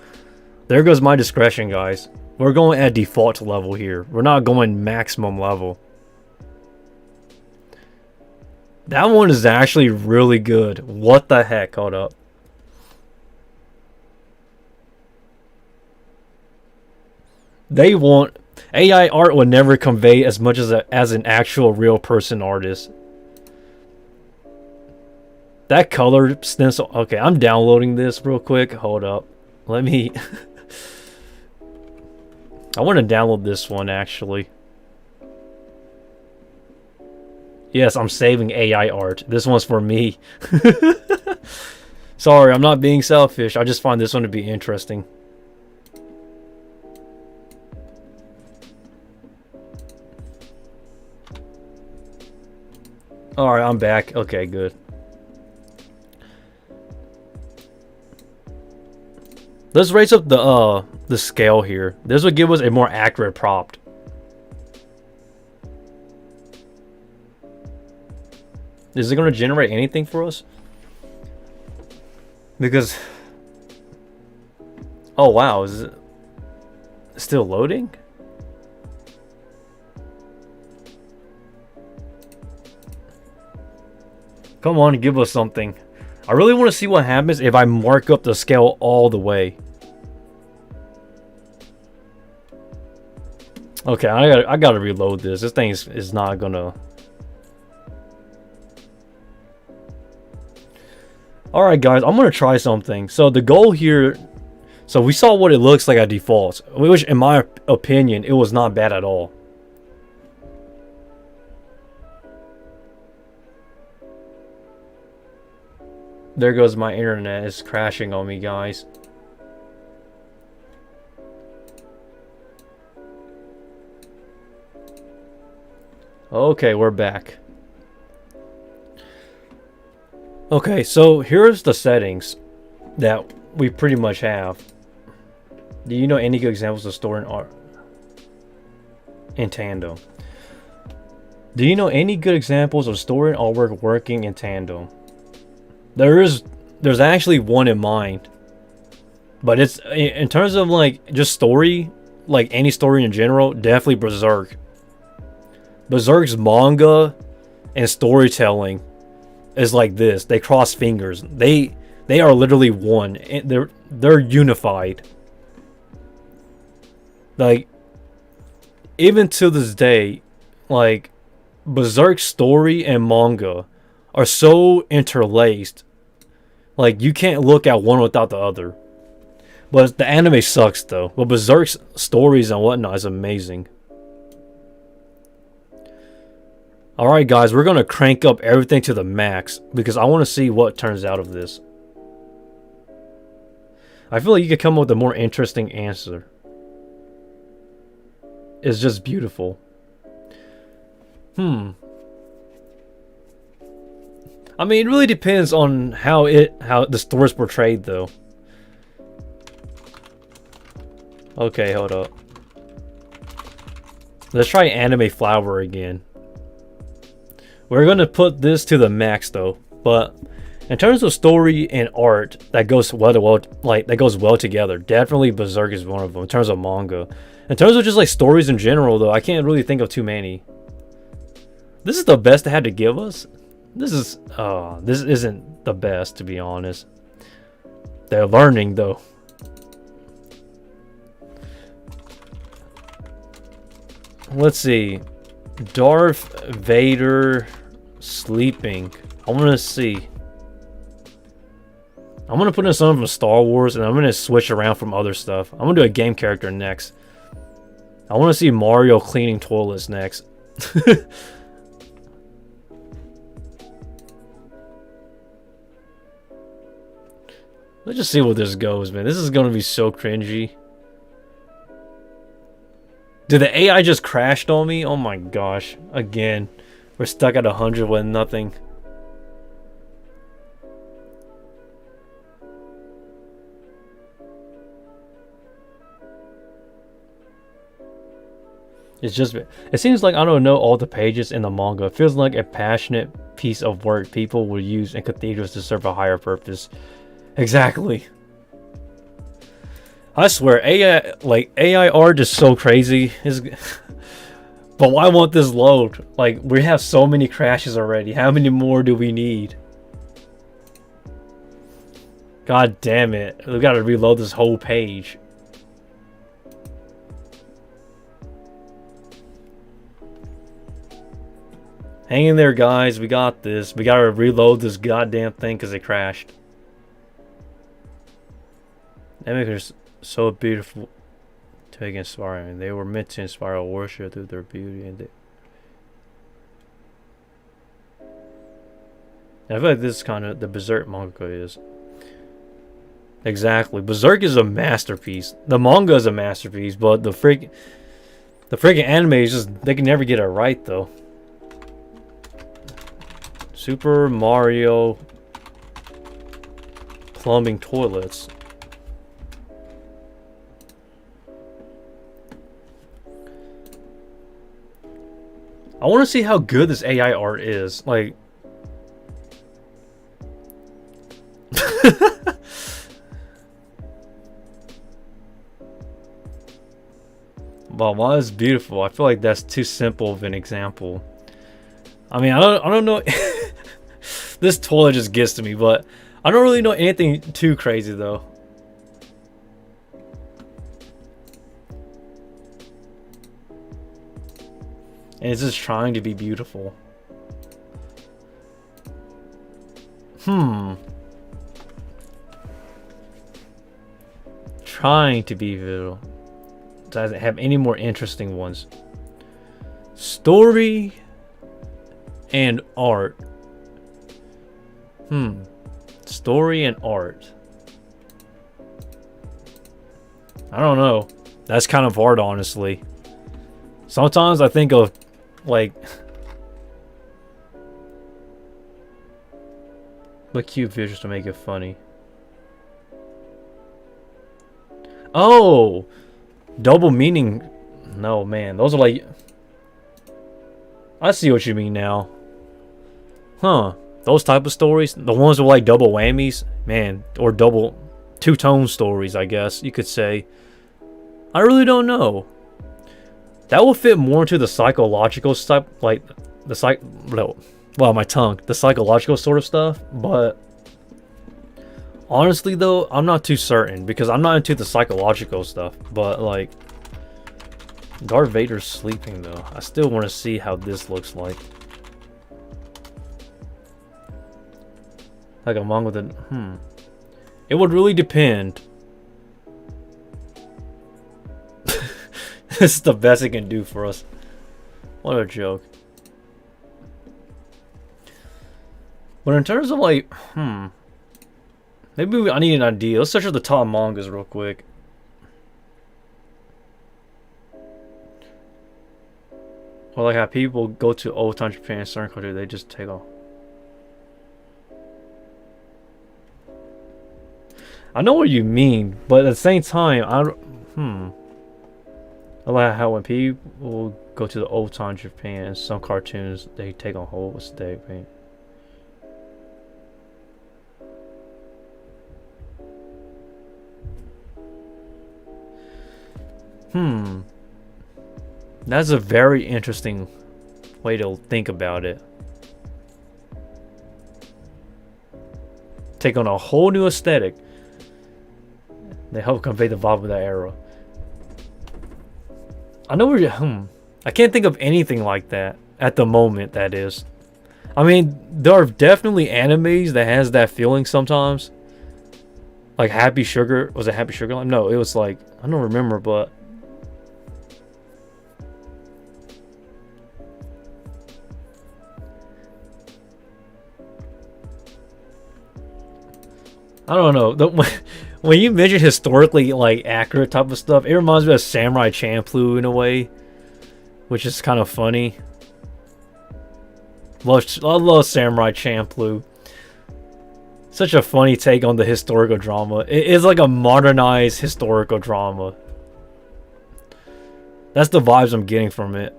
there goes my discretion, guys. We're going at default level here. We're not going maximum level. That one is actually really good. What the heck? Hold up. They want... AI art would never convey as much as an actual real person artist. That color stencil... Okay, I'm downloading this real quick. Hold up. Let me... I want to download this one, actually. Yes, I'm saving AI art. This one's for me. Sorry, I'm not being selfish. I just find this one to be interesting. Alright, I'm back. Okay, good. Let's raise up the scale here. This would give us a more accurate prompt. Is it going to generate anything for us? Because... Oh wow, is it still loading? Come on, give us something. I really want to see what happens if I mark up the scale all the way. Okay, I gotta reload this. This thing is not gonna... Alright guys, I'm gonna try something. So the goal here... So we saw what it looks like at default. Which, in my opinion, it was not bad at all. There goes my internet. It's crashing on me, guys. Okay, we're back. Okay, so here's the settings that we pretty much have. Do you know any good examples of storing art in tandem? Do you know any good examples of storing artwork working in tandem? There's actually one in mind, but it's in terms of like just story, like any story in general, definitely Berserk. Berserk's manga and storytelling is like this. They cross fingers. They are literally one. They're unified. Like even to this day, like Berserk's story and manga are so interlaced, like you can't look at one without the other. But the anime sucks though. But Berserk's stories and whatnot is amazing. Alright guys, we're gonna crank up everything to the max because I want to see what turns out of this. I feel like you could come up with a more interesting answer. It's just beautiful. I mean, it really depends on how the story's portrayed, though. Okay, hold up. Let's try anime flower again. We're gonna put this to the max, though. But in terms of story and art, that goes well together. Definitely Berserk is one of them in terms of manga. In terms of just like stories in general, though, I can't really think of too many. This is the best they had to give us. This isn't the best, to be honest. They're learning, though. Let's see. Darth Vader sleeping. I want to see. I'm going to put in something from Star Wars, and I'm going to switch around from other stuff. I'm going to do a game character next. I want to see Mario cleaning toilets next. Let's just see what this goes, man. This is going to be so cringy. Did the AI just crashed on me? Oh my gosh. Again. We're stuck at 100 with nothing. It's just, it seems like I don't know all the pages in the manga. It feels like a passionate piece of work people will use in cathedrals to serve a higher purpose. Exactly. I swear, AI art is so crazy. But why won't this load? Like, we have so many crashes already. How many more do we need? God damn it. We gotta reload this whole page. Hang in there, guys. We got this. We gotta reload this goddamn thing because it crashed. That makes her so beautiful to make inspiring. They were meant to inspire a worship through their beauty and I feel like this is kind of the Berserk manga is. Exactly. Berserk is a masterpiece. The manga is a masterpiece, but the freaking anime is just, they can never get it right though. Super Mario plumbing toilets. I want to see how good this AI art is. Like, well, while it's beautiful, I feel like that's too simple of an example. I mean, I don't know. This toilet just gets to me, but I don't really know anything too crazy though. And it's just trying to be beautiful. Trying to be beautiful. Doesn't have any more interesting ones. Story and art. Story and art. I don't know. That's kind of hard, honestly. Sometimes I think of, like, what cute visuals to make it funny. Oh! Double meaning. No, man. Those are like... I see what you mean now. Huh. Those type of stories, the ones with like double whammies, man, or double two-tone stories, I guess you could say. I really don't know. That will fit more into the psychological stuff, like the the psychological sort of stuff. But honestly, though, I'm not too certain because I'm not into the psychological stuff. But like, Darth Vader's sleeping though. I still want to see how this looks like. Like a manga with a It would really depend. This is the best it can do for us. What a joke. But in terms of like, maybe I need an idea. Let's search for the top mangas real quick. Or like how people go to old time Japan and certain country, they just take off. I know what you mean, but at the same time, I like how when people go to the old time Japan, some cartoons they take on whole state paint. That's a very interesting way to think about it. Take on a whole new aesthetic. They help convey the vibe of that era. I know where I can't think of anything like that at the moment, that is. I mean, there are definitely animes that has that feeling sometimes. Like Happy Sugar. Was it Happy Sugar Land? No, it was like, I don't remember, but I don't know. When you mention historically like accurate type of stuff, it reminds me of Samurai Champloo in a way, which is kind of funny. I love Samurai Champloo. Such a funny take on the historical drama. It is like a modernized historical drama. That's the vibes I'm getting from it.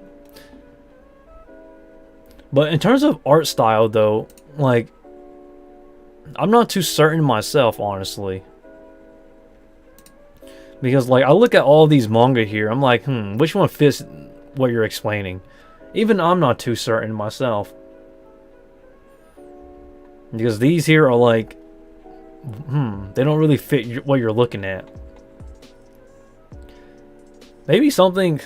But in terms of art style, though, like, I'm not too certain myself, honestly. Because, like, I look at all these manga here, I'm like, which one fits what you're explaining? Even I'm not too certain myself. Because these here are like, they don't really fit what you're looking at. Maybe something,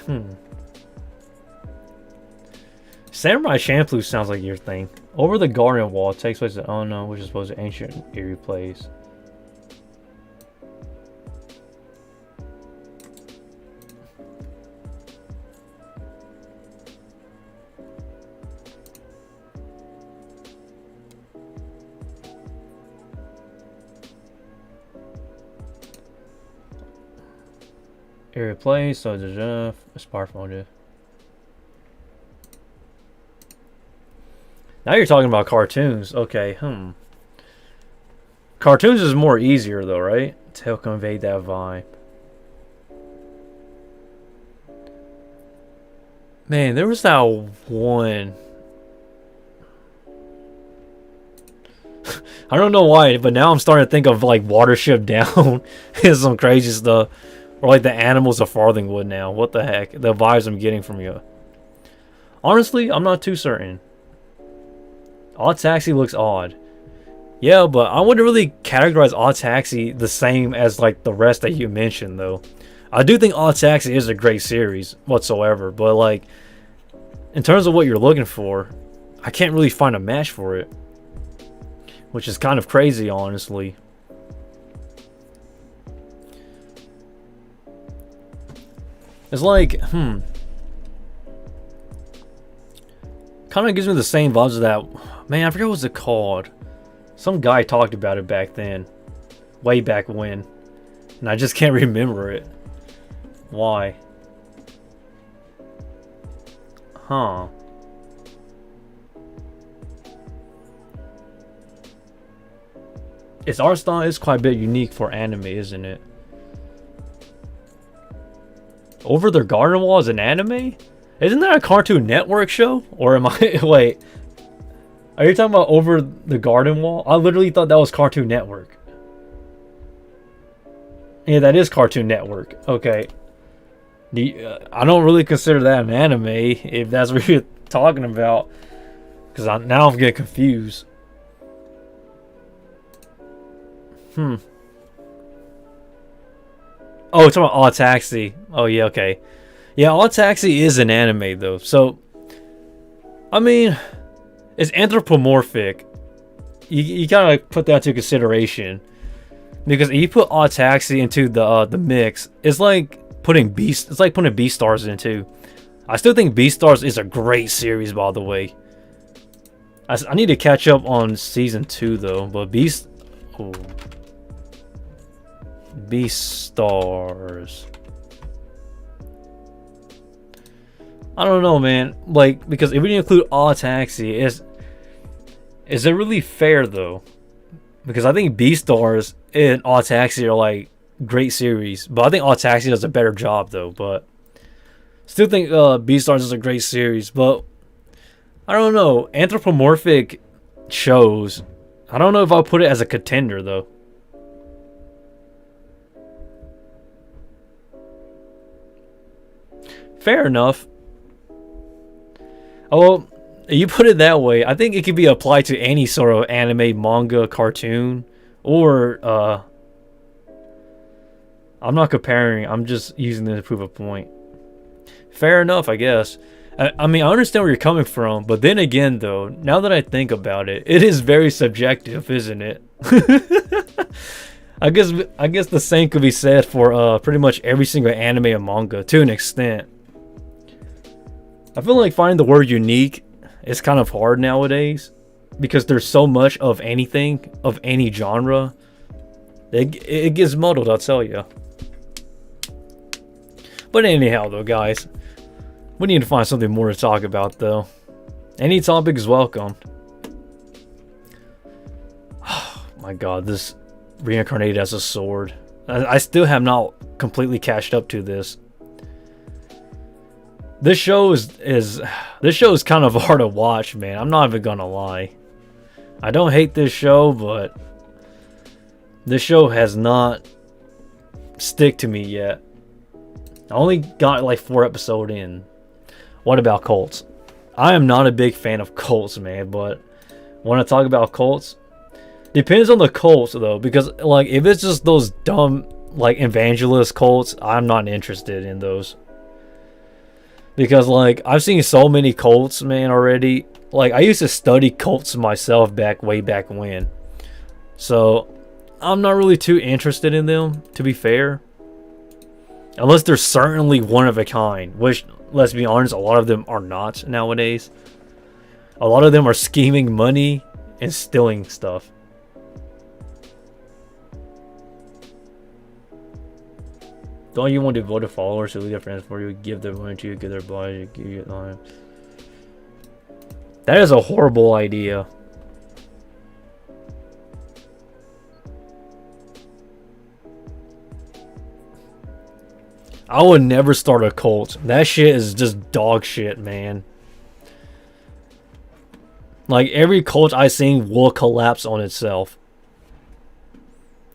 Samurai Champloo sounds like your thing. Over the garden wall takes place at, oh no, which is supposed to ancient eerie place. Eerie place, so the smartphone. Now you're talking about cartoons. Okay, Cartoons is more easier though, right? To help convey that vibe. Man, there was that one. I don't know why, but now I'm starting to think of like Watership Down and some crazy stuff. Or like the animals of Farthingwood now. What the heck? The vibes I'm getting from you. Honestly, I'm not too certain. Odd Taxi looks odd. Yeah, but I wouldn't really categorize Odd Taxi the same as like the rest that you mentioned though. I do think Odd Taxi is a great series whatsoever, but like in terms of what you're looking for, I can't really find a match for it. Which is kind of crazy, honestly. It's like, kind of gives me the same vibes of that. Man, I forget what it's called. Some guy talked about it back then. Way back when. And I just can't remember it. Why? Huh. Its art style is quite a bit unique for anime, isn't it? Over the Garden Wall is an anime? Isn't that a Cartoon Network show? Or am I... Wait. Are you talking about Over the Garden Wall? I literally thought that was Cartoon Network. Yeah, that is Cartoon Network. Okay. I don't really consider that an anime, if that's what you're talking about. Because now I'm getting confused. Oh, it's about Odd Taxi. Oh, yeah, okay. Yeah, Odd Taxi is an anime, though. So, I mean, it's anthropomorphic. You gotta put that into consideration. Because if you put Odd Taxi into the mix, it's like putting Beastars in too. I still think Beastars is a great series, by the way. I need to catch up on season 2 though, but Beastars. I don't know, man. Like, because if we include Odd Taxi, is it really fair though? Because I think Beastars and Odd Taxi are like great series, but I think Odd Taxi does a better job though. But still think Beastars is a great series, but I don't know. Anthropomorphic shows, I don't know if I'll put it as a contender though. Fair enough. Oh, well, you put it that way. I think it could be applied to any sort of anime, manga, cartoon, or I'm not comparing. I'm just using it to prove a point. Fair enough, I guess. I mean, I understand where you're coming from, but then again, though, now that I think about it, it is very subjective, isn't it? I guess the same could be said for pretty much every single anime and manga to an extent. I feel like finding the word unique is kind of hard nowadays because there's so much of anything, of any genre. It gets muddled, I'll tell you. But anyhow, though, guys, we need to find something more to talk about, though. Any topic is welcome. Oh my god, this reincarnated as a sword. I still have not completely catched up to this. This show is kind of hard to watch, man. I'm not even gonna lie. I don't hate this show, but this show has not stick to me yet. I only got like 4 episodes in. What about cults? I am not a big fan of cults, man, but when I talk about cults, depends on the cults though, because like if it's just those dumb like evangelist cults, I'm not interested in those. Because like I've seen so many cults, man, already. Like I used to study cults myself way back when. So I'm not really too interested in them, to be fair. Unless they're certainly one of a kind, which, let's be honest, a lot of them are not nowadays. A lot of them are scheming money and stealing stuff. Don't you want devoted followers to lead their friends for you, give their money to you, give their body, give you time? That is a horrible idea. I would never start a cult. That shit is just dog shit, man. Like, every cult I seen will collapse on itself.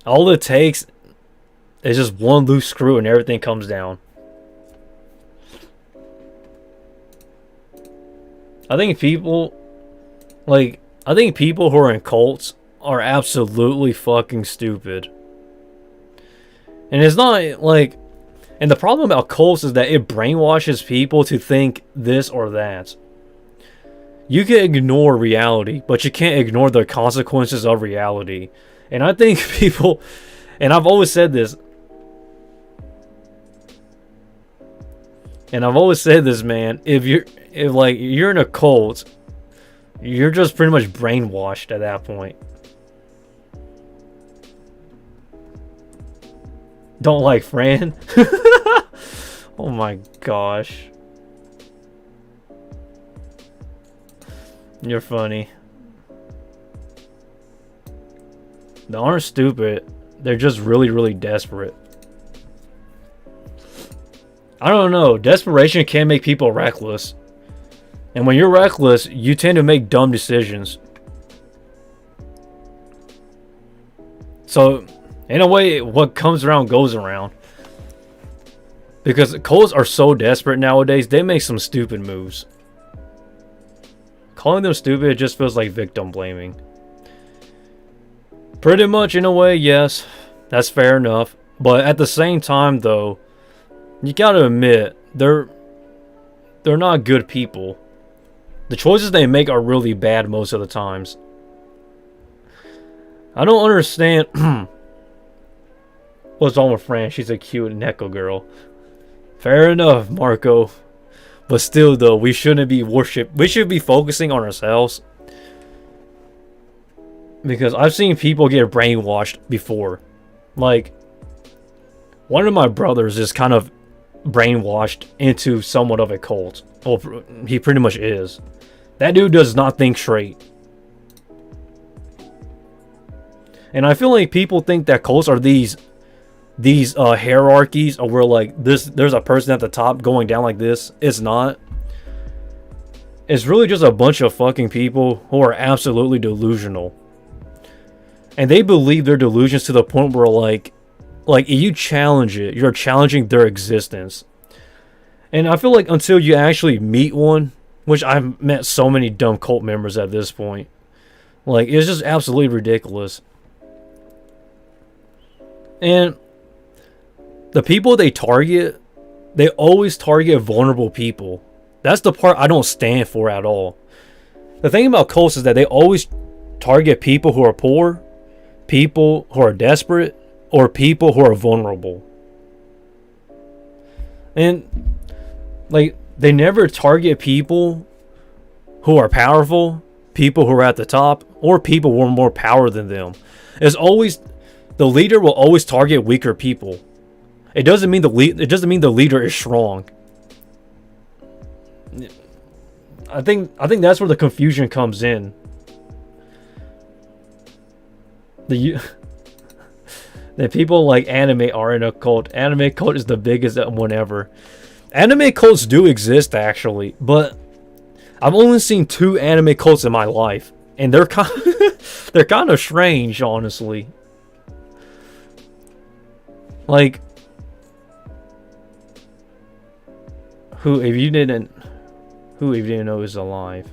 All it takes is just one loose screw and everything comes down. I think people who are in cults are absolutely fucking stupid. And it's not like... And the problem about cults is that it brainwashes people to think this or that. You can ignore reality, but you can't ignore the consequences of reality. And I think people... And I've always said this. And I've always said this, man. If you're in a cult, you're just pretty much brainwashed at that point. Don't like Fran? Oh my gosh. You're funny. They aren't stupid. They're just really, really desperate. I don't know. Desperation can make people reckless. And when you're reckless, you tend to make dumb decisions. So, in a way, what comes around goes around. Because cults are so desperate nowadays, they make some stupid moves. Calling them stupid, it just feels like victim blaming. Pretty much, in a way, yes. That's fair enough. But at the same time, though, you gotta admit, they're not good people. The choices they make are really bad most of the times. I don't understand... What's wrong with Fran? She's a cute Neko girl. Fair enough, Marco. But still, though, we shouldn't be we should be focusing on ourselves. Because I've seen people get brainwashed before. Like, one of my brothers is kind of brainwashed into somewhat of a cult. Well, he pretty much is. That dude does not think straight. And I feel like people think that cults are these hierarchies, or where like there's a person at the top going down like this. It's not. It's really just a bunch of fucking people who are absolutely delusional. And they believe their delusions to the point where like if you challenge it, you're challenging their existence. And I feel like until you actually meet one, which I've met so many dumb cult members at this point, like it's just absolutely ridiculous. And the people they target, they always target vulnerable people. That's the part I don't stand for at all. The thing about cults is that they always target people who are poor, people who are desperate, or people who are vulnerable. And like they never target people who are powerful, people who are at the top, or people who are more power than them. It's always the leader will always target weaker people. It doesn't mean the leader is strong. I think that's where the confusion comes in. That people like anime are in a cult. Anime cult is the biggest one ever. Anime cults do exist actually, but I've only seen 2 anime cults in my life, and they're kind of strange, honestly. Like, who if you didn't know is alive?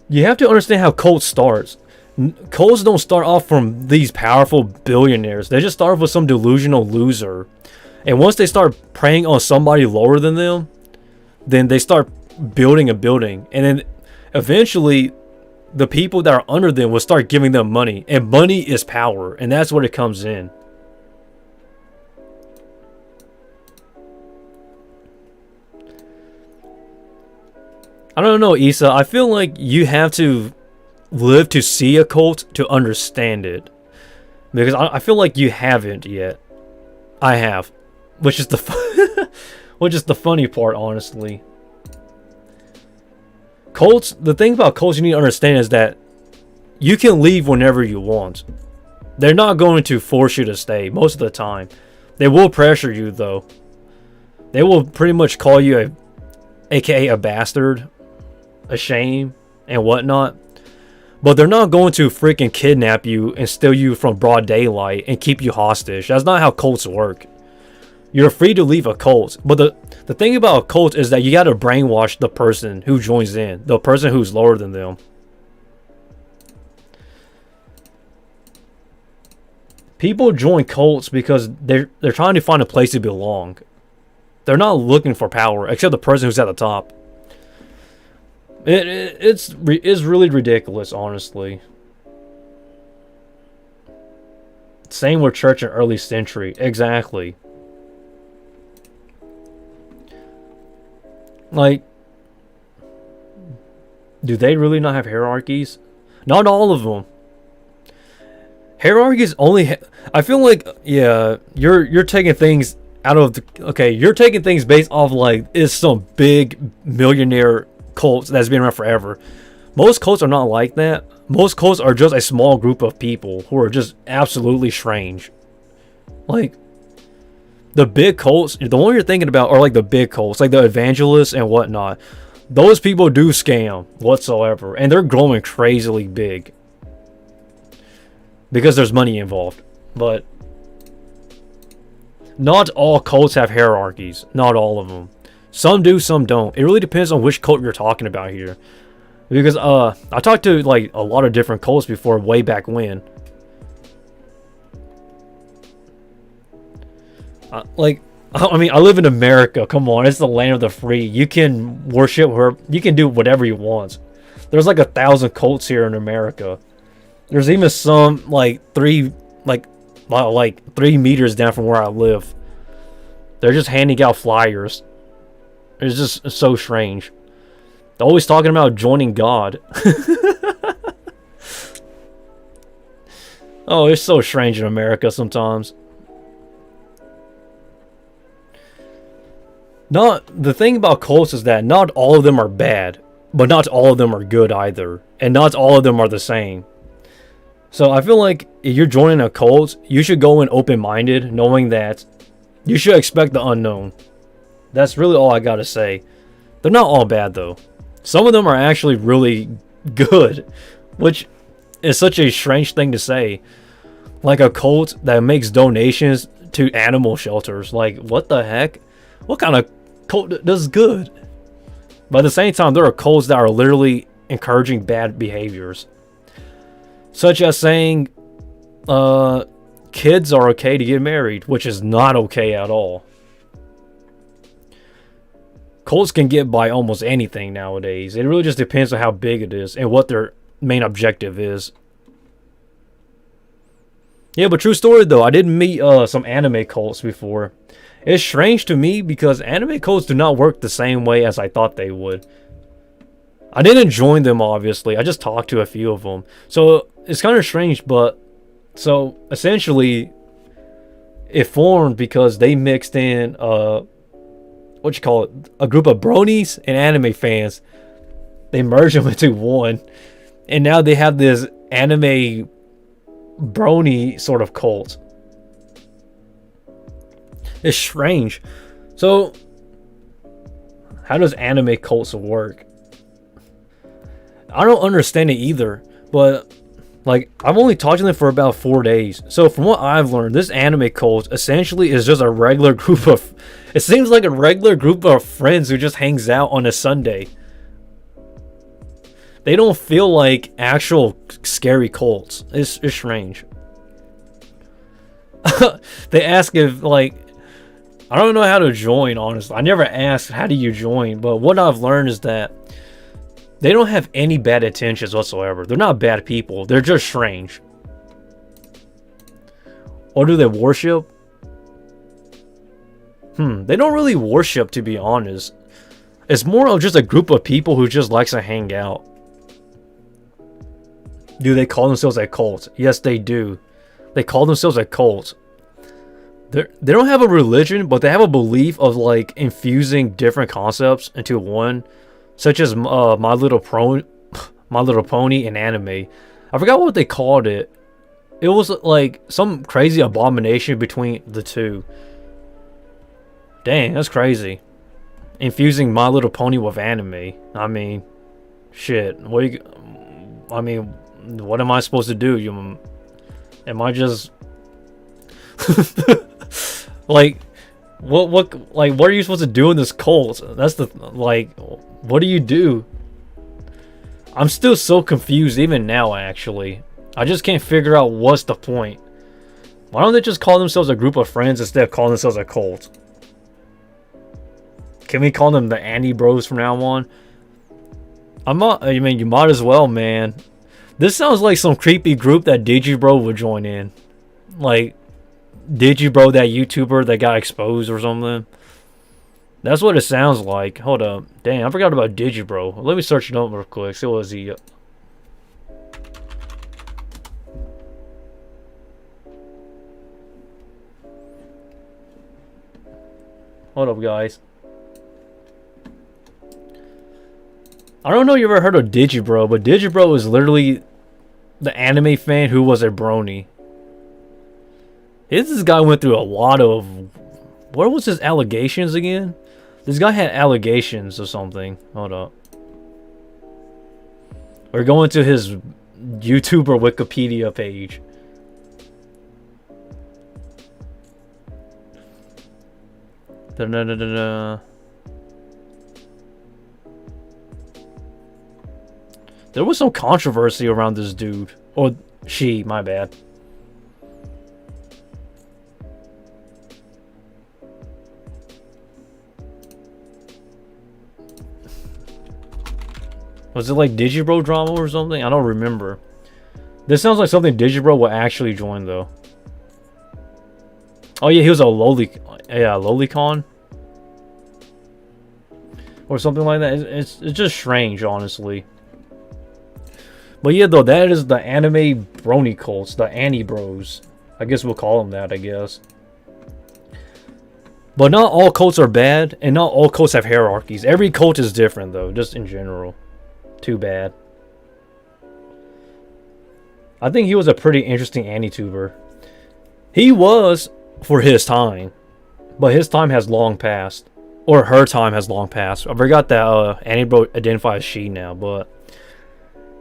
You have to understand how cults starts. Cults don't start off from these powerful billionaires. They just start off with some delusional loser. And once they start preying on somebody lower than them, then they start building a building. And then eventually, the people that are under them will start giving them money. And money is power. And that's where it comes in. I don't know, Issa. I feel like you have to live to see a cult to understand it, because I feel like you haven't yet. I have, which is the funny part, honestly. Cults. The thing about cults you need to understand is that you can leave whenever you want. They're not going to force you to stay most of the time. They will pressure you though. They will pretty much call you aka a bastard, a shame, and whatnot. But they're not going to freaking kidnap you and steal you from broad daylight and keep you hostage. That's not how cults work. You're free to leave a cult. But the thing about a cult is that you got to brainwash the person who joins in. The person who's lower than them. People join cults because they're trying to find a place to belong. They're not looking for power, except the person who's at the top. It's really ridiculous, honestly. Same with church in early century. Exactly. Like, do they really not have hierarchies? Not all of them. Hierarchies only. I feel like, yeah, you're taking things out of the. Okay, you're taking things based off like it's some big millionaire cults that's been around forever. Most cults are not like that. Most cults are just a small group of people who are just absolutely strange. Like, the big cults, the one you're thinking about are like the big cults, like the evangelists and whatnot. Those people do scam whatsoever, and they're growing crazily big because there's money involved. But not all cults have hierarchies. Not all of them. Some do, some don't. It really depends on which cult you're talking about here. Because I talked to like a lot of different cults before, way back when. I mean, I live in America. Come on, it's the land of the free. You can worship her. You can do whatever you want. There's like 1,000 cults here in America. There's even some like 3 meters down from where I live. They're just handing out flyers. It's just so strange. They're always talking about joining God. Oh, it's so strange in America sometimes. The thing about cults is that not all of them are bad, but not all of them are good either, and not all of them are the same. So I feel like if you're joining a cult, you should go in open-minded, knowing that you should expect the unknown. That's really all I gotta say. They're not all bad though. Some of them are actually really good, which is such a strange thing to say. Like a cult that makes donations to animal shelters. Like, what the heck? What kind of cult does good? But at the same time, there are cults that are literally encouraging bad behaviors. Such as saying, kids are okay to get married, which is not okay at all. Cults can get by almost anything nowadays. It really just depends on how big it is and what their main objective is. Yeah, but true story though, I did meet some anime cults before. It's strange to me because anime cults do not work the same way as I thought they would. I didn't join them, obviously. I just talked to a few of them. So it's kind of strange, but So essentially, it formed because they mixed in what you call it, a group of bronies and anime fans. They merged them into one, and now they have this anime brony sort of cult. It's strange. So, how does anime cults work? I don't understand it either, but like, I've only talked to them for about 4 days. So from what I've learned, this anime cult essentially is just a regular group of... It seems like a regular group of friends who just hangs out on a Sunday. They don't feel like actual scary cults. It's strange. They ask if, like... I don't know how to join, honestly. I never asked, how do you join? But what I've learned is that they don't have any bad intentions whatsoever. They're not bad people. They're just strange. Or do they worship? They don't really worship, to be honest. It's more of just a group of people who just likes to hang out. Do they call themselves a cult? Yes, they do. They call themselves a cult. They don't have a religion, but they have a belief of like infusing different concepts into one. Such as My Little Pony and anime. I forgot what they called it. It was like some crazy abomination between the two. Dang, that's crazy. Infusing My Little Pony with anime. I mean, shit. What am I supposed to do? Am I just like what are you supposed to do in this cult? That's the what do you do? I'm still so confused even now, actually. I just can't figure out what's the point. Why don't they just call themselves a group of friends instead of calling themselves a cult? Can we call them the Andy Bros from now on? I mean, you might as well, man. This sounds like some creepy group that Digibro would join in. Like, Digibro, that YouTuber that got exposed or something. That's what it sounds like. Hold up. Dang, I forgot about Digibro. Let me search it up real quick. See what is he... Hold up, guys. I don't know if you ever heard of Digibro, but Digibro is literally the anime fan who was a brony. This guy went through a lot of... What was his allegations again? This guy had allegations or something. Hold up. We're going to his YouTuber Wikipedia page. Da-da-da-da-da. There was some controversy around this dude. Or she, my bad. Was it like Digibro drama or something? I don't remember. This sounds like something Digibro will actually join, though. Oh yeah, he was a lolicon. Or something like that. It's just strange, honestly. But yeah, though, that is the anime brony cults, the Annie Bros. I guess we'll call them that, I guess. But not all cults are bad, and not all cults have hierarchies. Every cult is different, though, just in general. Too bad. I think he was a pretty interesting Annie-tuber. He was for his time, but his time has long passed. Or her time has long passed. I forgot that Annie Bro identifies as she now, but...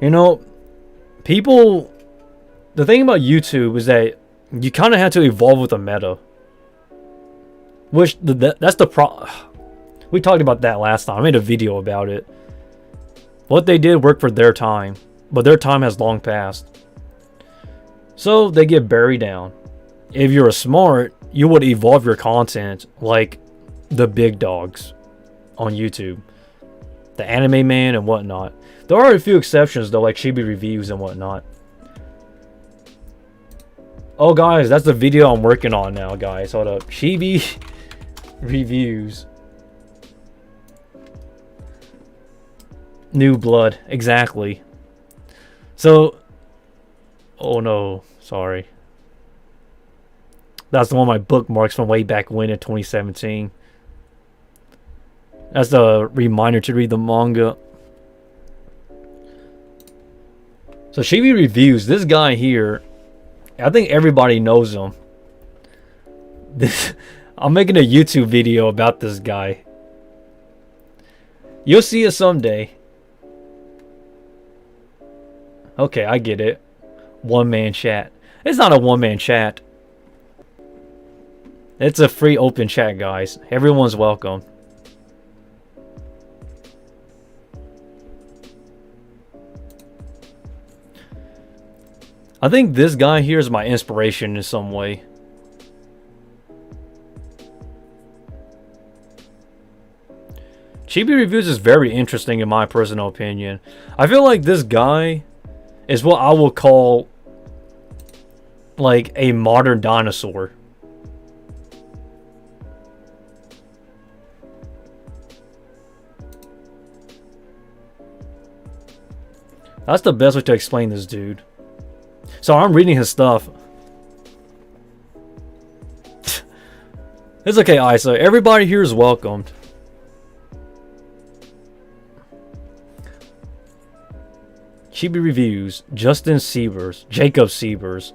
You know, people... The thing about YouTube is that you kind of had to evolve with the meta. Which, that's the problem. We talked about that last time. I made a video about it. What they did worked for their time, but their time has long passed. So they get buried down. If you're smart, you would evolve your content like the big dogs on YouTube. The Anime Man and whatnot. There are a few exceptions though, like Chibi Reviews and whatnot. Oh guys, that's the video I'm working on now, guys. Hold up. Chibi Reviews. New blood, exactly. So, oh no, sorry. That's one of my bookmarks from way back when in 2017. That's the reminder to read the manga. So Chibi Reviews, this guy here, I think everybody knows him. I'm making a YouTube video about this guy. You'll see it someday. Okay, I get it. One-man chat. It's not a one-man chat. It's a free open chat, guys. Everyone's welcome. I think this guy here is my inspiration in some way. Chibi Reviews is very interesting in my personal opinion. I feel like this guy is what I will call like a modern dinosaur. That's the best way to explain this dude. So I'm reading his stuff. It's okay, Isa. Everybody here is welcomed. Chibi Reviews, Justin Siebers, Jacob Siebers.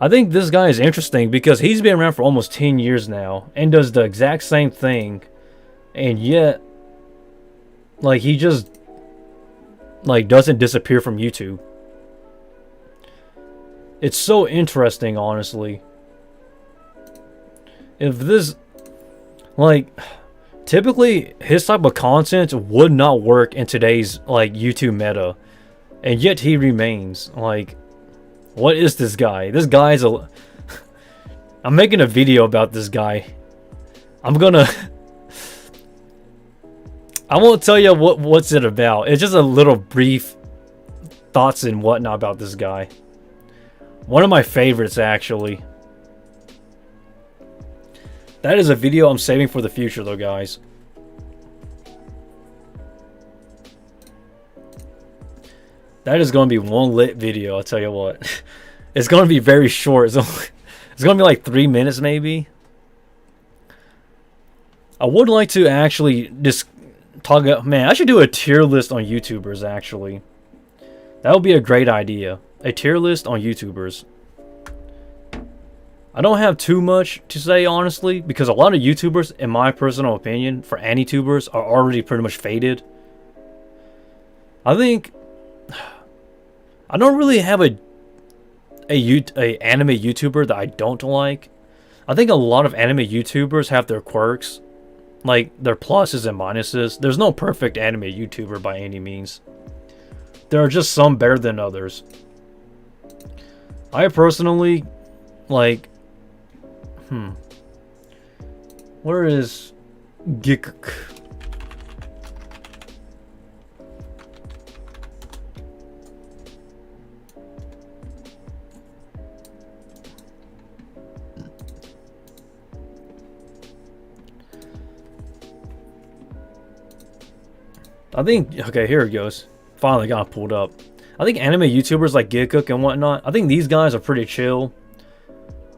I think this guy is interesting because he's been around for almost 10 years now and does the exact same thing, and yet like he just like doesn't disappear from YouTube. It's so interesting, honestly. If this like typically his type of content would not work in today's like YouTube meta, and yet he remains. Like, what is this guy? This guy's a I'm making a video about this guy. I'm gonna I won't tell you what's it about. It's just a little brief thoughts and whatnot about this guy. One of my favorites, actually. That is a video I'm saving for the future, though, guys. That is going to be one lit video, I'll tell you what. It's going to be very short. It's going to be like 3 minutes, maybe. I would like to actually just talk about... Man, I should do a tier list on YouTubers, actually. That would be a great idea. A tier list on YouTubers. I don't have too much to say, honestly, because a lot of YouTubers, in my personal opinion, for AniTubers, are already pretty much faded. I think... I don't really have a anime YouTuber that I don't like. I think a lot of anime YouTubers have their quirks, like their pluses and minuses. There's no perfect anime YouTuber by any means. There are just some better than others. I personally like... Where is Gik? I think, okay, here it goes. Finally got pulled up. I think anime YouTubers like Gikuk and whatnot, I think these guys are pretty chill.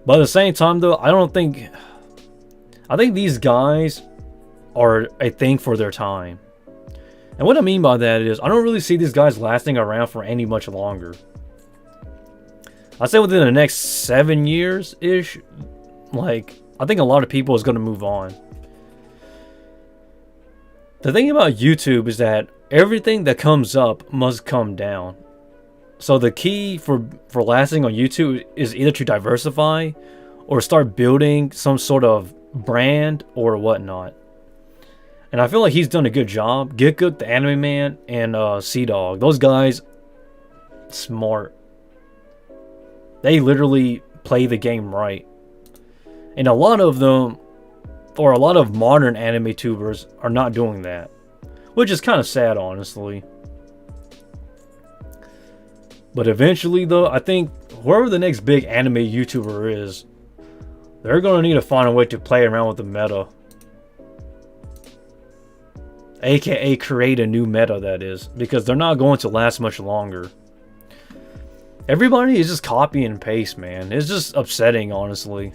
But at the same time, though, I think these guys are a thing for their time. And what I mean by that is, I don't really see these guys lasting around for any much longer. I'd say within the next 7 years-ish, like, I think a lot of people is going to move on. The thing about YouTube is that everything that comes up must come down. So the key for lasting on YouTube is either to diversify or start building some sort of brand or whatnot. And I feel like he's done a good job. Gikuk, the anime man, and Sea-Dog. Those guys, smart. They literally play the game right. And a lot of them, or a lot of modern anime tubers, are not doing that. Which is kind of sad, honestly. But eventually, though, I think whoever the next big anime YouTuber is, they're going to need to find a way to play around with the meta. aka create a new meta, that is, because they're not going to last much longer. Everybody is just copy and paste, man. It's just upsetting, honestly.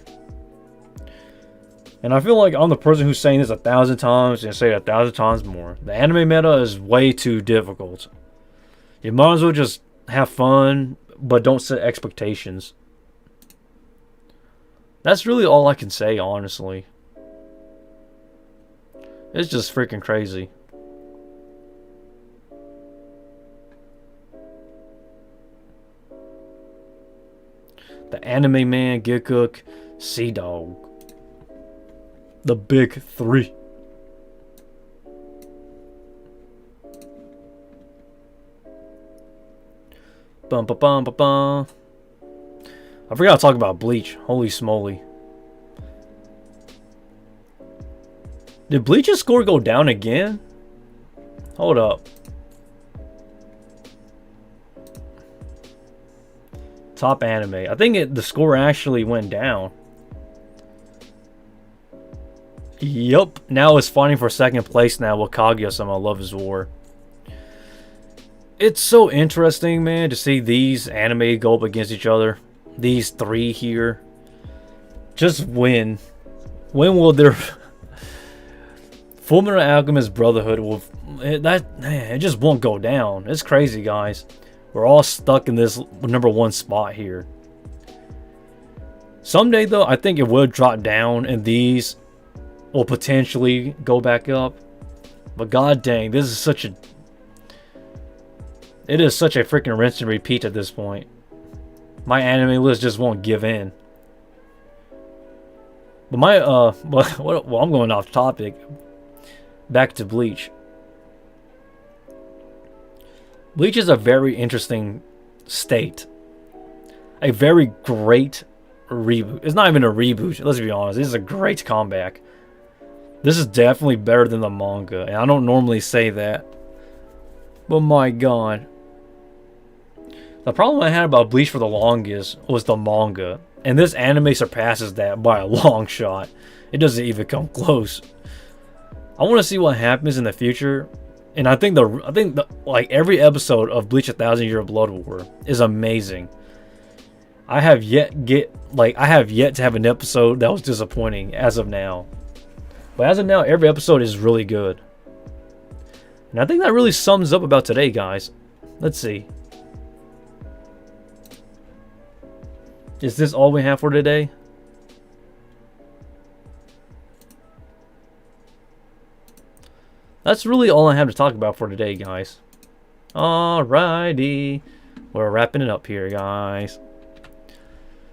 And I feel like I'm the person who's saying this 1,000 times and say it 1,000 times more. The anime meta is way too difficult. You might as well just have fun, but don't set expectations. That's really all I can say, honestly. It's just freaking crazy. The anime man, Gikuk, Sea Dog. The big three. Bum ba bum ba bum. I forgot to talk about Bleach. Holy smoly. Did Bleach's score go down again? Hold up. Top anime. I think the score actually went down. Yup. Now it's fighting for second place now with Kaguya-sama Love is War. It's so interesting, man, to see these anime go up against each other. These three here. Just win. When will their Fullmetal Alchemist Brotherhood will it just won't go down. It's crazy, guys. We're all stuck in this #1 spot here. Someday though, I think it will drop down and these will potentially go back up. But god dang, this is such a it is such a freaking rinse and repeat at this point. My anime list just won't give in. But my well, I'm going off topic. Back to Bleach. Bleach is a very interesting state. A very great reboot. It's not even a reboot, let's be honest. This is a great comeback. This is definitely better than the manga, and I don't normally say that. But my god. The problem I had about Bleach for the longest was the manga. And this anime surpasses that by a long shot. It doesn't even come close. I want to see what happens in the future. And I think like every episode of Bleach 1,000 Year Blood War is amazing. I have yet to have an episode that was disappointing as of now. But as of now, every episode is really good. And I think that really sums up about today, guys. Let's see. Is this all we have for today? That's really all I have to talk about for today, guys. Alrighty. We're wrapping it up here, guys.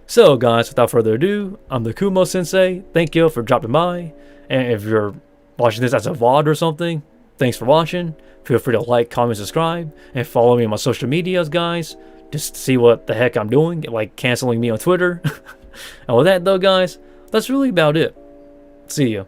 So, guys, without further ado, I'm the Kumo Sensei. Thank you for dropping by. And if you're watching this as a VOD or something, thanks for watching. Feel free to like, comment, subscribe, and follow me on my social medias, guys. Just to see what the heck I'm doing, like canceling me on Twitter. And with that, though, guys, that's really about it. See ya.